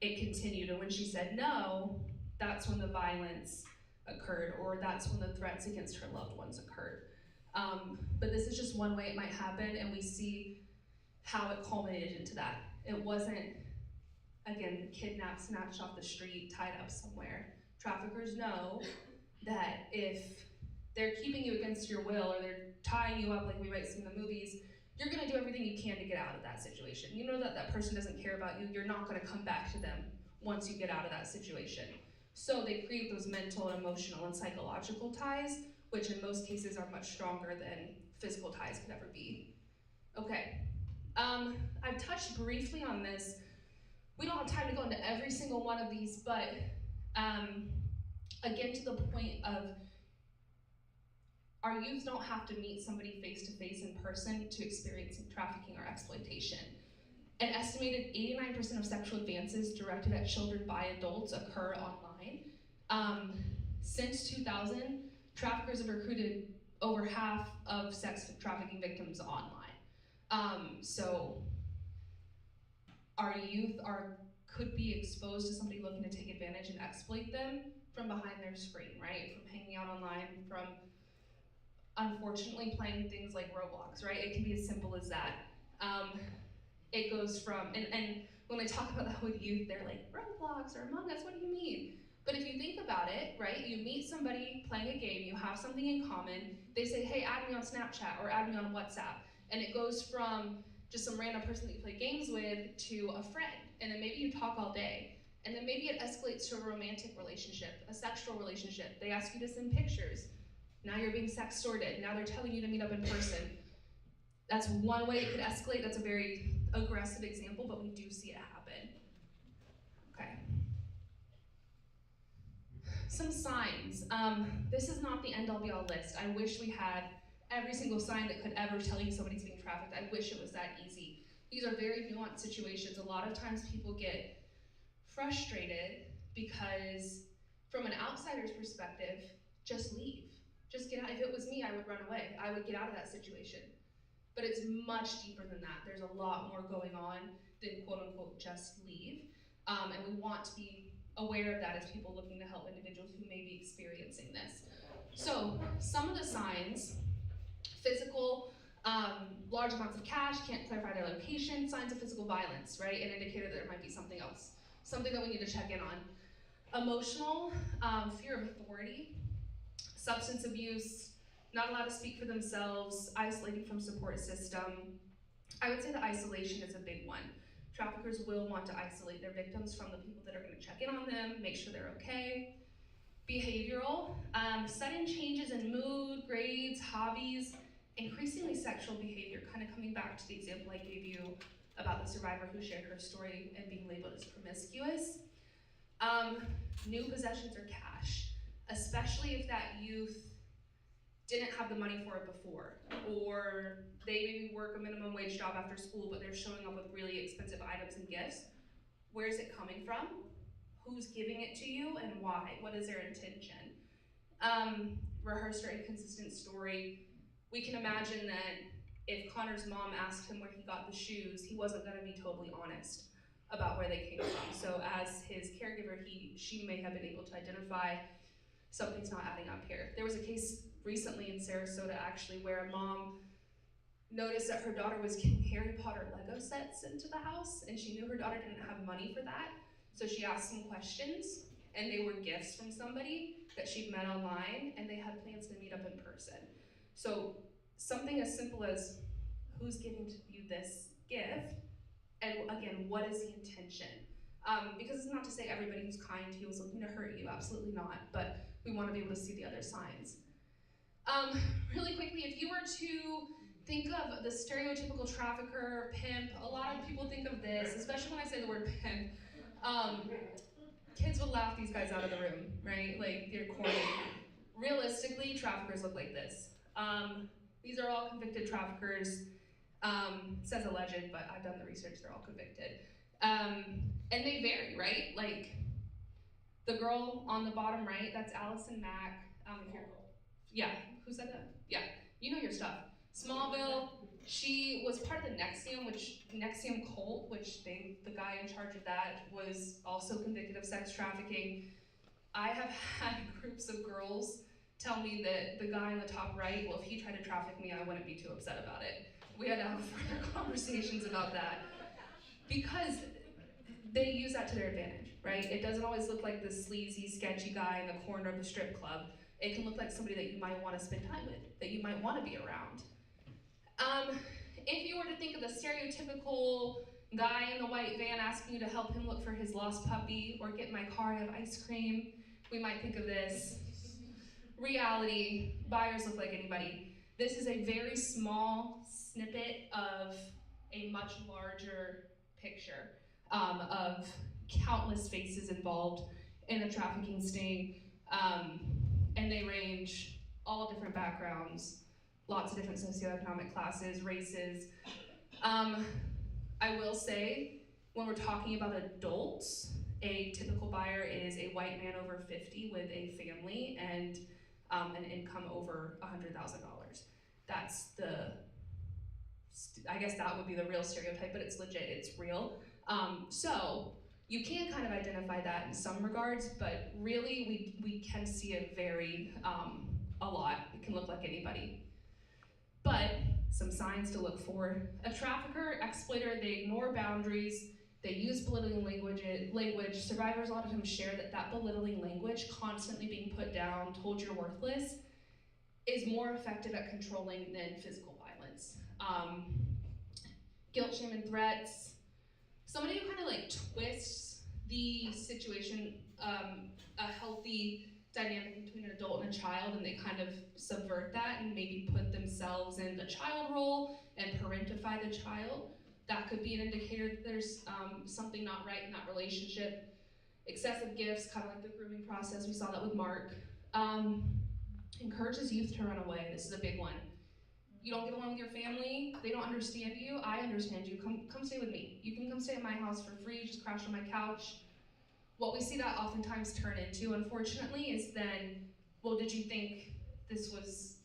it continued. And when she said no, that's when the violence occurred, or that's when the threats against her loved ones occurred. But this is just one way it might happen, and we see how it culminated into that. It wasn't, again, kidnapped, snatched off the street, tied up somewhere. Traffickers know that if they're keeping you against your will, or they're tying you up like we might see in the movies, you're gonna do everything you can to get out of that situation. You know that that person doesn't care about you. You're not gonna come back to them once you get out of that situation. So they create those mental and emotional and psychological ties, which in most cases are much stronger than physical ties could ever be. Okay, I've touched briefly on this. We don't have time to go into every single one of these, but again, to the point of our youth don't have to meet somebody face-to-face in person to experience trafficking or exploitation. An estimated 89% of sexual advances directed at children by adults occur online. Since 2000, traffickers have recruited over half of sex trafficking victims online. So our youth could be exposed to somebody looking to take advantage and exploit them from behind their screen, right? From hanging out online, from unfortunately playing things like Roblox, right? It can be as simple as that. It goes from, and when I talk about that with youth, they're like, Roblox or Among Us, what do you mean? But if you think about it, right, you meet somebody playing a game, you have something in common, they say, hey, add me on Snapchat or add me on WhatsApp. And it goes from just some random person that you play games with to a friend. And then maybe you talk all day. And then maybe it escalates to a romantic relationship, a sexual relationship. They ask you to send pictures. Now you're being sextorted. Now they're telling you to meet up in person. That's one way it could escalate. That's a very aggressive example, but we do see it happen. Okay. Some signs. This is not the end-all be-all list. I wish we had every single sign that could ever tell you somebody's being trafficked. I wish it was that easy. These are very nuanced situations. A lot of times people get frustrated because from an outsider's perspective, just leave. Just get out. If it was me, I would run away. I would get out of that situation. but it's much deeper than that. There's a lot more going on than quote unquote just leave. And we want to be aware of that as people looking to help individuals who may be experiencing this. So some of the signs: physical, large amounts of cash, can't clarify their location, signs of physical violence, right? An indicator that there might be something else, something that we need to check in on. Emotional, fear of authority, substance abuse, not allowed to speak for themselves, isolating from support system. I would say the isolation is a big one. Traffickers will want to isolate their victims from the people that are going to check in on them, make sure they're okay. Behavioral, sudden changes in mood, grades, hobbies, increasingly sexual behavior, kind of coming back to the example I gave you about the survivor who shared her story and being labeled as promiscuous. New possessions or cash, especially if that youth didn't have the money for it before, or they maybe work a minimum wage job after school, but they're showing up with really expensive items and gifts. Where's it coming from? Who's giving it to you and why? What is their intention? Rehearsed or inconsistent story. We can imagine that if Connor's mom asked him where he got the shoes, he wasn't gonna be totally honest about where they came from. So as his caregiver, she may have been able to identify something's not adding up here. There was a case recently in Sarasota actually where a mom noticed that her daughter was getting Harry Potter Lego sets into the house, and she knew her daughter didn't have money for that. So she asked some questions, and they were gifts from somebody that she'd met online, and they had plans to meet up in person. So something as simple as who's giving you this gift, and again, what is the intention? Because it's not to say everybody who's kind to you is looking to hurt you, absolutely not, but we want to be able to see the other signs. Really quickly, if you were to think of the stereotypical trafficker, pimp, a lot of people think of this, especially when I say the word pimp. Kids would laugh these guys out of the room, right? Like, they're corny. Realistically, traffickers look like this. These are all convicted traffickers. Says alleged, but I've done the research, they're all convicted. And they vary, right? Like, the girl on the bottom right, that's Allison Mack. Yeah, who said that? Yeah, you know your stuff. Smallville, she was part of the Nexium cult, which the guy in charge of that was also convicted of sex trafficking. I have had groups of girls tell me that the guy on the top right, well, if he tried to traffic me, I wouldn't be too upset about it. We had to have further conversations about that, because they use that to their advantage, right? It doesn't always look like the sleazy, sketchy guy in the corner of the strip club. It can look like somebody that you might want to spend time with, that you might want to be around. If you were to think of the stereotypical guy in the white van asking you to help him look for his lost puppy or get in my car and have ice cream, we might think of this. Reality, buyers look like anybody. This is a very small snippet of a much larger picture of countless faces involved in the trafficking sting, and they range all different backgrounds, lots of different socioeconomic classes, races. I will say, when we're talking about adults, a typical buyer is a white man over 50 with a family and an income over $100,000. That's I guess that would be the real stereotype, but it's legit, it's real. So you can kind of identify that in some regards, but really we can see it vary a lot. It can look like anybody. But some signs to look for: a trafficker, exploiter, they ignore boundaries, they use belittling language. Survivors a lot of times share that belittling language, constantly being put down, told you're worthless, is more effective at controlling than physical violence. Guilt, shame, and threats. Somebody who kind of like twists the situation, a healthy dynamic between an adult and a child, and they kind of subvert that and maybe put themselves in the child role and parentify the child. That could be an indicator that there's something not right in that relationship. Excessive gifts, kind of like the grooming process, we saw that with Mark. Encourages youth to run away. This is a big one. You don't get along with your family, they don't understand you, I understand you, come stay with me. You can come stay at my house for free, just crash on my couch. What we see that oftentimes turn into, unfortunately, is then, well, did you think this was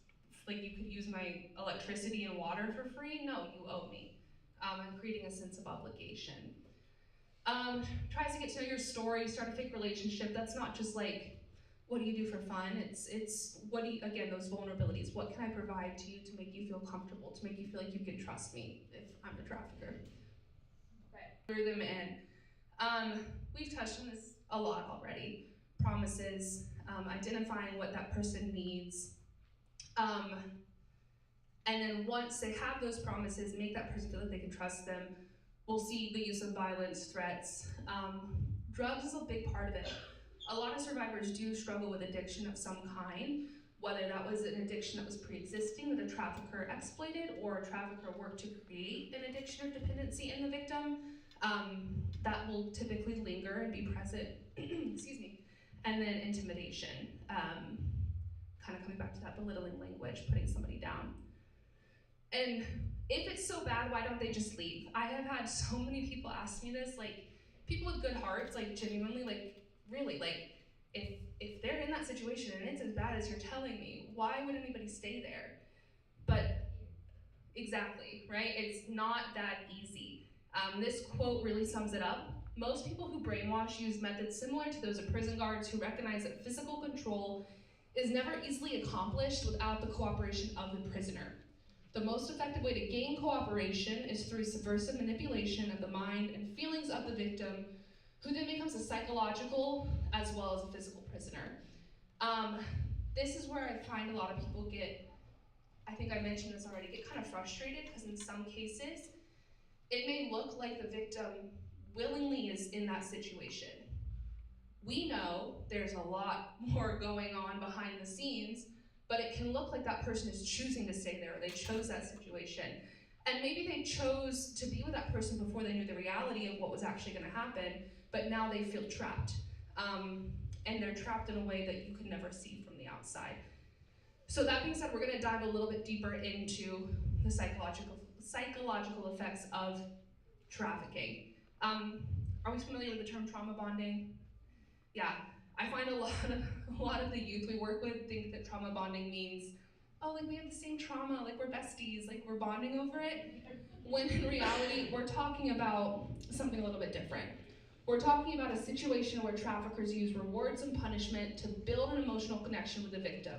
like you could use my electricity and water for free. No, you owe me. I'm creating a sense of obligation. Tries to get to know your story, start a fake relationship. That's not just like, what do you do for fun? It's what do you, again, those vulnerabilities. What can I provide to you to make you feel comfortable, to make you feel like you can trust me if I'm the trafficker? Okay. Through them in. We've touched on this a lot already. Promises, identifying what that person needs. And then once they have those promises, make that person feel like they can trust them. We'll see the use of violence, threats. Drugs is a big part of it. A lot of survivors do struggle with addiction of some kind, whether that was an addiction that was pre-existing that a trafficker exploited, or a trafficker worked to create an addiction or dependency in the victim. That will typically linger and be present, excuse me. And then intimidation, kind of coming back to that belittling language, putting somebody down. And if it's so bad, why don't they just leave? I have had so many people ask me this, like people with good hearts, like genuinely, like really, like if they're in that situation and it's as bad as you're telling me, why would anybody stay there? But exactly, right? It's not that easy. This quote really sums it up. Most people who brainwash use methods similar to those of prison guards who recognize that physical control is never easily accomplished without the cooperation of the prisoner. The most effective way to gain cooperation is through subversive manipulation of the mind and feelings of the victim, who then becomes a psychological as well as a physical prisoner. This is where I find a lot of people get, I think I mentioned this already, get kind of frustrated, because in some cases, it may look like the victim willingly is in that situation. We know there's a lot more going on behind the scenes, but it can look like that person is choosing to stay there, or they chose that situation. And maybe they chose to be with that person before they knew the reality of what was actually gonna happen, but now they feel trapped. And they're trapped in a way that you could never see from the outside. So that being said, we're gonna dive a little bit deeper into the psychological effects of trafficking. Are we familiar with the term trauma bonding? Yeah, I find a lot of the youth we work with think that trauma bonding means, oh, like we have the same trauma, like we're besties, like we're bonding over it. When in reality, we're talking about something a little bit different. We're talking about a situation where traffickers use rewards and punishment to build an emotional connection with the victim.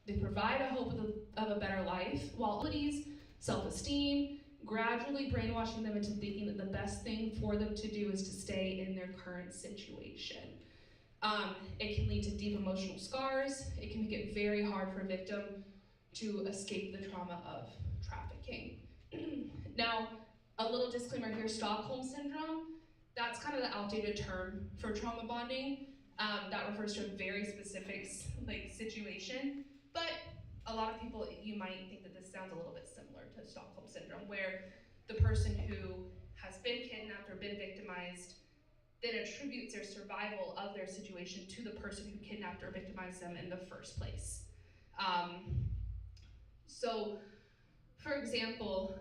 They provide a hope of a better life, while abilities, self-esteem, gradually brainwashing them into thinking that the best thing for them to do is to stay in their current situation. It can lead to deep emotional scars. It can make it very hard for a victim to escape the trauma of trafficking. Now, a little disclaimer here, Stockholm Syndrome, that's kind of the outdated term for trauma bonding. That refers to a very specific situation, but a lot of people, you might think that this sounds a little bit similar to Stockholm Syndrome, where the person who has been kidnapped or been victimized then attributes their survival of their situation to the person who kidnapped or victimized them in the first place. So, for example,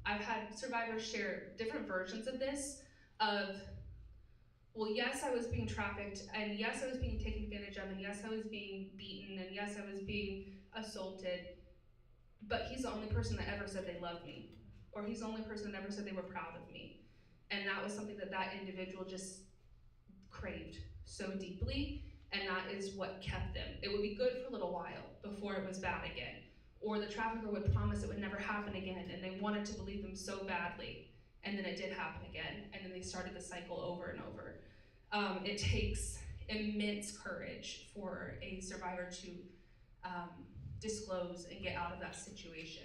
I've had survivors share different versions of this, of, well, yes, I was being trafficked, and yes, I was being taken advantage of, and yes, I was being beaten, and yes, I was being assaulted, but he's the only person that ever said they loved me, or he's the only person that ever said they were proud of me. And that was something that that individual just craved so deeply, and that is what kept them. It would be good for a little while before it was bad again. Or the trafficker would promise it would never happen again, and they wanted to believe them so badly, and then it did happen again, and then they started the cycle over and over. It takes immense courage for a survivor to disclose and get out of that situation.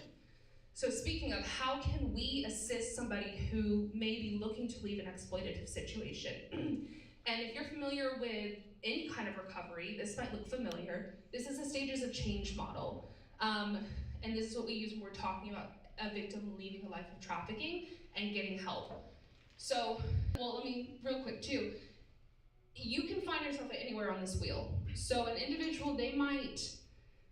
So speaking of, how can we assist somebody who may be looking to leave an exploitative situation? And if you're familiar with any kind of recovery, this might look familiar. This is a stages of change model. And this is what we use when we're talking about a victim leaving a life of trafficking and getting help. So, well, let me, real quick too, you can find yourself anywhere on this wheel. So an individual, they might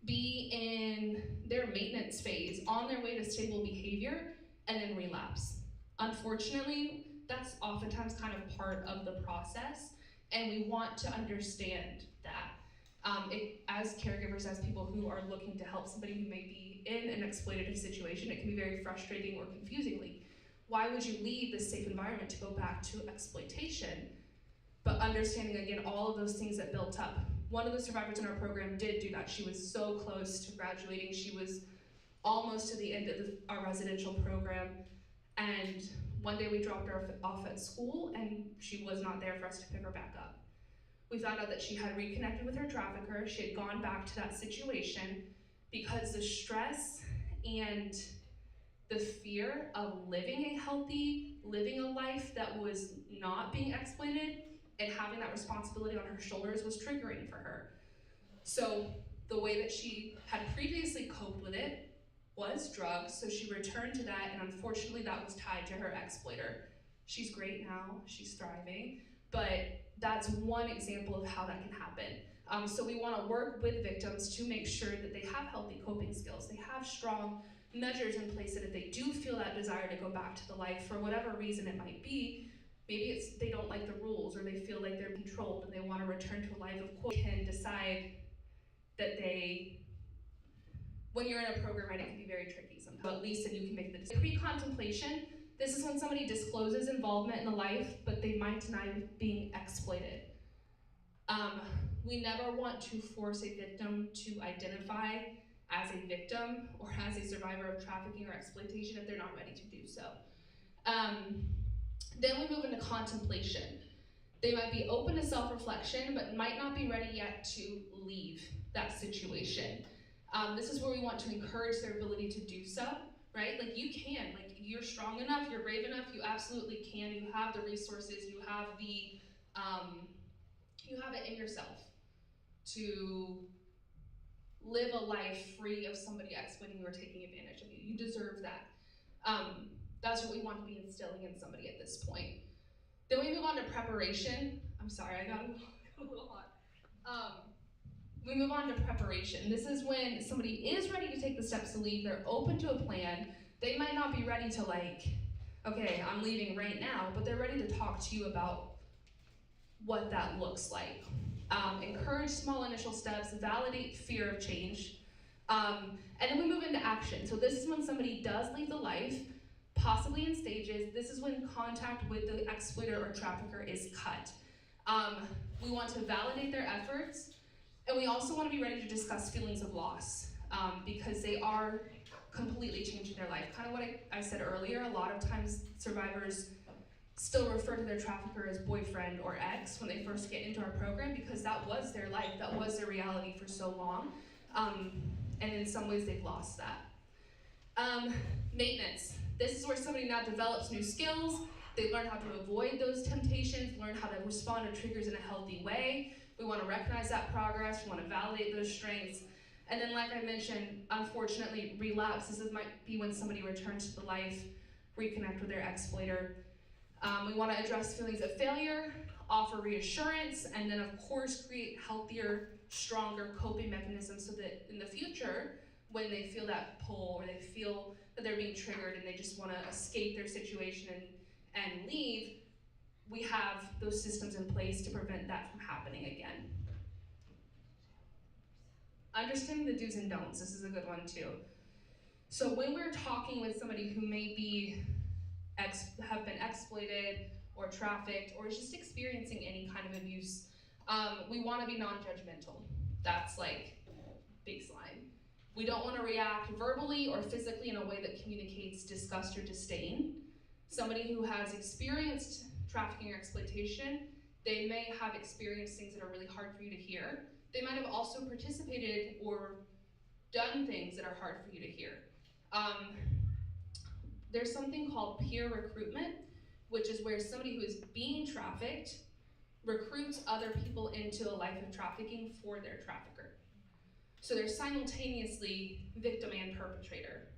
be in their maintenance phase, on their way to stable behavior, and then relapse. Unfortunately, that's oftentimes kind of part of the process, and we want to understand that. As caregivers, as people who are looking to help somebody who may be in an exploitative situation, it can be very frustrating or confusingly. Why would you leave this safe environment to go back to exploitation? But understanding, again, all of those things that built up. One of the survivors in our program did do that. She was so close to graduating. She was almost to the end of our residential program. And one day we dropped her off at school and she was not there for us to pick her back up. We found out that she had reconnected with her trafficker. She had gone back to that situation because the stress and the fear of living a life that was not being exploited and having that responsibility on her shoulders was triggering for her. So the way that she had previously coped with it was drugs, so she returned to that, and unfortunately that was tied to her exploiter. She's great now, she's thriving, but that's one example of how that can happen. So we want to work with victims to make sure that they have healthy coping skills, they have strong measures in place that if they do feel that desire to go back to the life for whatever reason it might be, maybe it's they don't like the rules or they feel like they're controlled and they want to return to a life of quote, can decide that when you're in a program, right, it can be very tricky sometimes, but at least then you can make the decision. Pre-contemplation, this is when somebody discloses involvement in the life, but they might deny being exploited. We never want to force a victim to identify as a victim or as a survivor of trafficking or exploitation if they're not ready to do so. Then we move into contemplation. They might be open to self-reflection, but might not be ready yet to leave that situation. This is where we want to encourage their ability to do so, right? Like you can, like you're strong enough, you're brave enough, you absolutely can, you have the resources, you have it in yourself to live a life free of somebody exploiting you or taking advantage of you. You deserve that. That's what we want to be instilling in somebody at this point. Then we move on to preparation. I'm sorry, I got a little hot. We move on to preparation. This is when somebody is ready to take the steps to leave, they're open to a plan. They might not be ready to okay, I'm leaving right now, but they're ready to talk to you about what that looks like. Encourage small initial steps, validate fear of change, and then we move into action. So this is when somebody does leave the life, possibly in stages. This is when contact with the exploiter or trafficker is cut. We want to validate their efforts, and we also want to be ready to discuss feelings of loss because they are completely changing their life. Kind of what I said earlier, a lot of times survivors still refer to their trafficker as boyfriend or ex when they first get into our program because that was their life, that was their reality for so long. And in some ways they've lost that. Maintenance. This is where somebody now develops new skills. They learn how to avoid those temptations, learn how to respond to triggers in a healthy way. We want to recognize that progress, we want to validate those strengths. And then like I mentioned, unfortunately, relapse. This might be when somebody returns to the life, reconnect with their exploiter. We want to address feelings of failure, offer reassurance, and then of course create healthier, stronger coping mechanisms so that in the future, when they feel that pull or they feel that they're being triggered and they just want to escape their situation and leave, we have those systems in place to prevent that from happening again. Understanding the do's and don'ts, this is a good one too. So when we're talking with somebody who may be have been exploited or trafficked or is just experiencing any kind of abuse, we want to be non-judgmental. That's like baseline. We don't want to react verbally or physically in a way that communicates disgust or disdain. Somebody who has experienced trafficking or exploitation, they may have experienced things that are really hard for you to hear. They might have also participated or done things that are hard for you to hear. There's something called peer recruitment, which is where somebody who is being trafficked recruits other people into a life of trafficking for their trafficker. So they're simultaneously victim and perpetrator.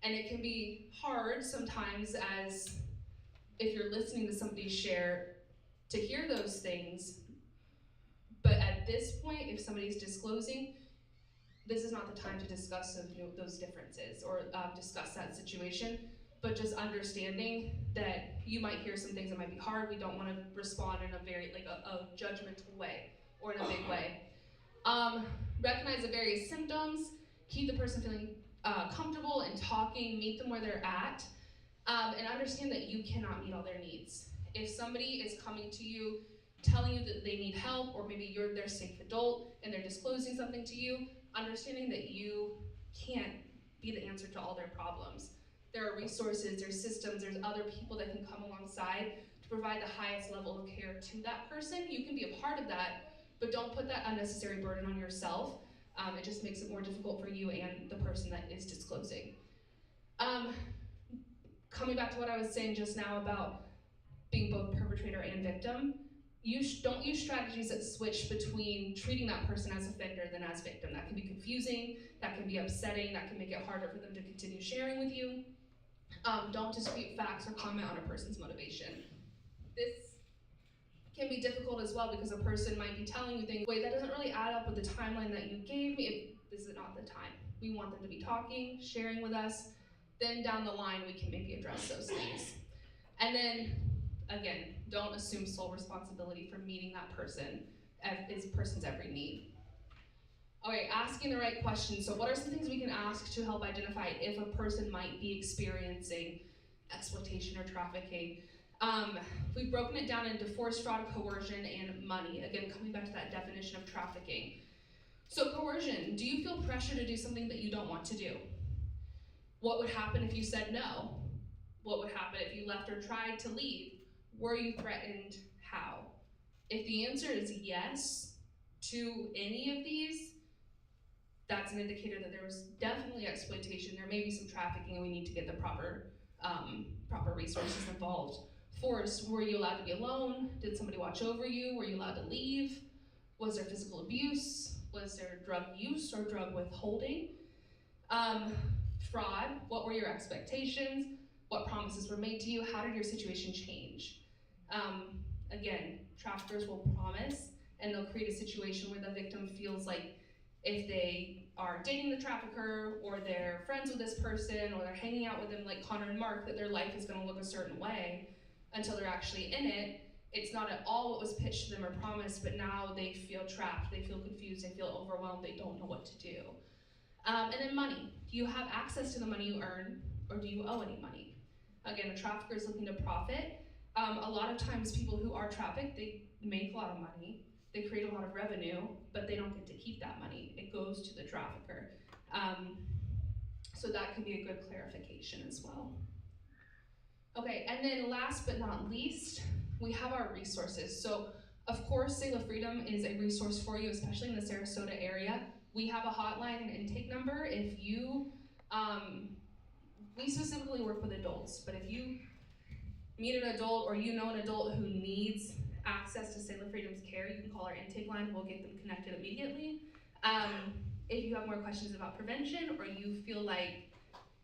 And it can be hard sometimes as if you're listening to somebody share to hear those things, but at this point, if somebody's disclosing, this is not the time to discuss those differences or discuss that situation, but just understanding that you might hear some things that might be hard. We don't want to respond in a very, a judgmental way or in a big way. recognize the various symptoms, keep the person feeling comfortable and talking, meet them where they're at, and understand that you cannot meet all their needs. If somebody is coming to you, telling you that they need help, or maybe you're their safe adult and they're disclosing something to you, understanding that you can't be the answer to all their problems. There are resources, there's systems, there's other people that can come alongside to provide the highest level of care to that person. You can be a part of that, but don't put that unnecessary burden on yourself. It just makes it more difficult for you and the person that is disclosing. Coming back to what I was saying just now about being both perpetrator and victim, don't use strategies that switch between treating that person as offender than as victim. That can be confusing, that can be upsetting, that can make it harder for them to continue sharing with you. Don't dispute facts or comment on a person's motivation. This can be difficult as well because a person might be telling you things, wait, that doesn't really add up with the timeline that you gave me. This is not the time. We want them to be talking, sharing with us. Then down the line, we can maybe address those things. And then, again, don't assume sole responsibility for meeting that person's every need. Okay, asking the right questions. So what are some things we can ask to help identify if a person might be experiencing exploitation or trafficking? We've broken it down into force, fraud, coercion, and money. Again, coming back to that definition of trafficking. So coercion, do you feel pressure to do something that you don't want to do? What would happen if you said no? What would happen if you left or tried to leave? Were you threatened? How? If the answer is yes to any of these, that's an indicator that there was definitely exploitation. There may be some trafficking and we need to get the proper resources involved. Force, were you allowed to be alone? Did somebody watch over you? Were you allowed to leave? Was there physical abuse? Was there drug use or drug withholding? Fraud, what were your expectations? What promises were made to you? How did your situation change? Again, traffickers will promise and they'll create a situation where the victim feels like if they are dating the trafficker or they're friends with this person or they're hanging out with them like Connor and Mark, that their life is going to look a certain way until they're actually in it. It's not at all what was pitched to them or promised, but now they feel trapped, they feel confused, they feel overwhelmed, they don't know what to do. And then money. Do you have access to the money you earn or do you owe any money? Again, a trafficker is looking to profit. A lot of times people who are trafficked, they make a lot of money, they create a lot of revenue, but they don't get to keep that money. It goes to the trafficker. So that could be a good clarification as well. Okay, and then last but not least, we have our resources. So of course, Sale of Freedom is a resource for you, especially in the Sarasota area. We have a hotline and intake number. If you, we specifically work with adults, but if you meet an adult or you know an adult who needs access to Sale of Freedom's care, you can call our intake line. We'll get them connected immediately. If you have more questions about prevention or you feel like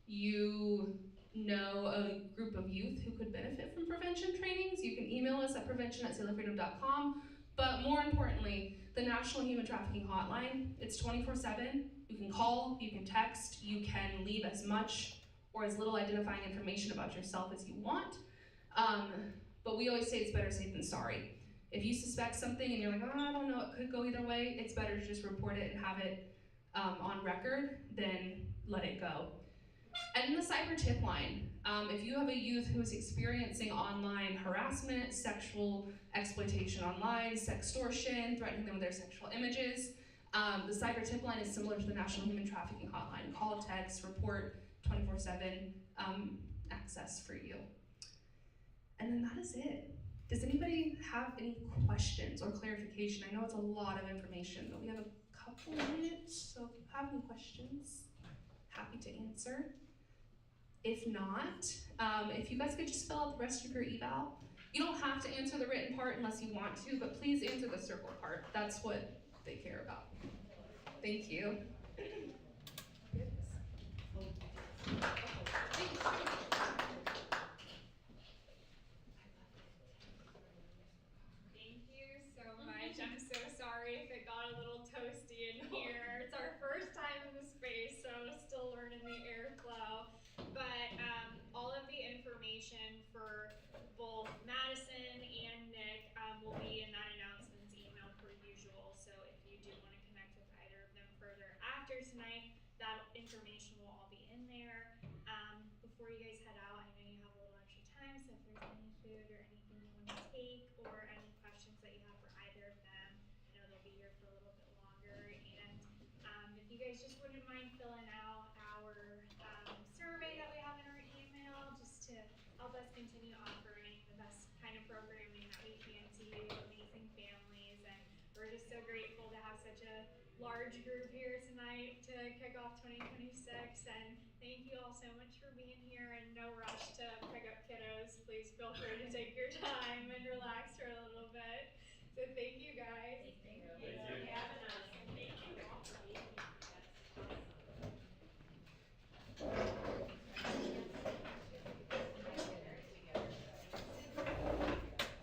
you know a group of youth who could benefit from prevention trainings, you can email us at prevention@saleoffreedom.com. But more importantly, the National Human Trafficking Hotline, it's 24/7. You can call, you can text, you can leave as much or as little identifying information about yourself as you want. But we always say it's better safe than sorry. If you suspect something and you're like, oh, I don't know, it could go either way, it's better to just report it and have it on record than let it go. And the cyber tip line, if you have a youth who is experiencing online harassment, sexual exploitation online, sextortion, threatening them with their sexual images, the cyber tip line is similar to the National Human Trafficking Hotline. Call, text, report, 24/7 access for you. And then that is it. Does anybody have any questions or clarification? I know it's a lot of information, but we have a couple minutes, so if you have any questions, happy to answer. If not, if you guys could just fill out the rest of your eval. You don't have to answer the written part unless you want to, but please answer the circle part. That's what they care about. Thank you. Thank you so much. I'm so sorry if it got a little toasty in here. It's our first time in the space, so still learning the airflow. But all of the information for both Madison and Nick will be in that announcements email per usual. So if you do want to connect with either of them further tonight, that information will all be in there. Before you guys head out, I know you have a little extra time, so if there's any food or anything you want to take, or any questions that you have for either of them, I know they'll be here for a little bit longer. And if you guys just wouldn't mind filling out our survey that we have in our email, just to help us continue offering the best kind of programming that we can to you, amazing families. And we're just so grateful to have such a large group here tonight to kick off 2026. And thank you all so much for being here, and no rush to pick up kiddos. Please feel free to take your time and relax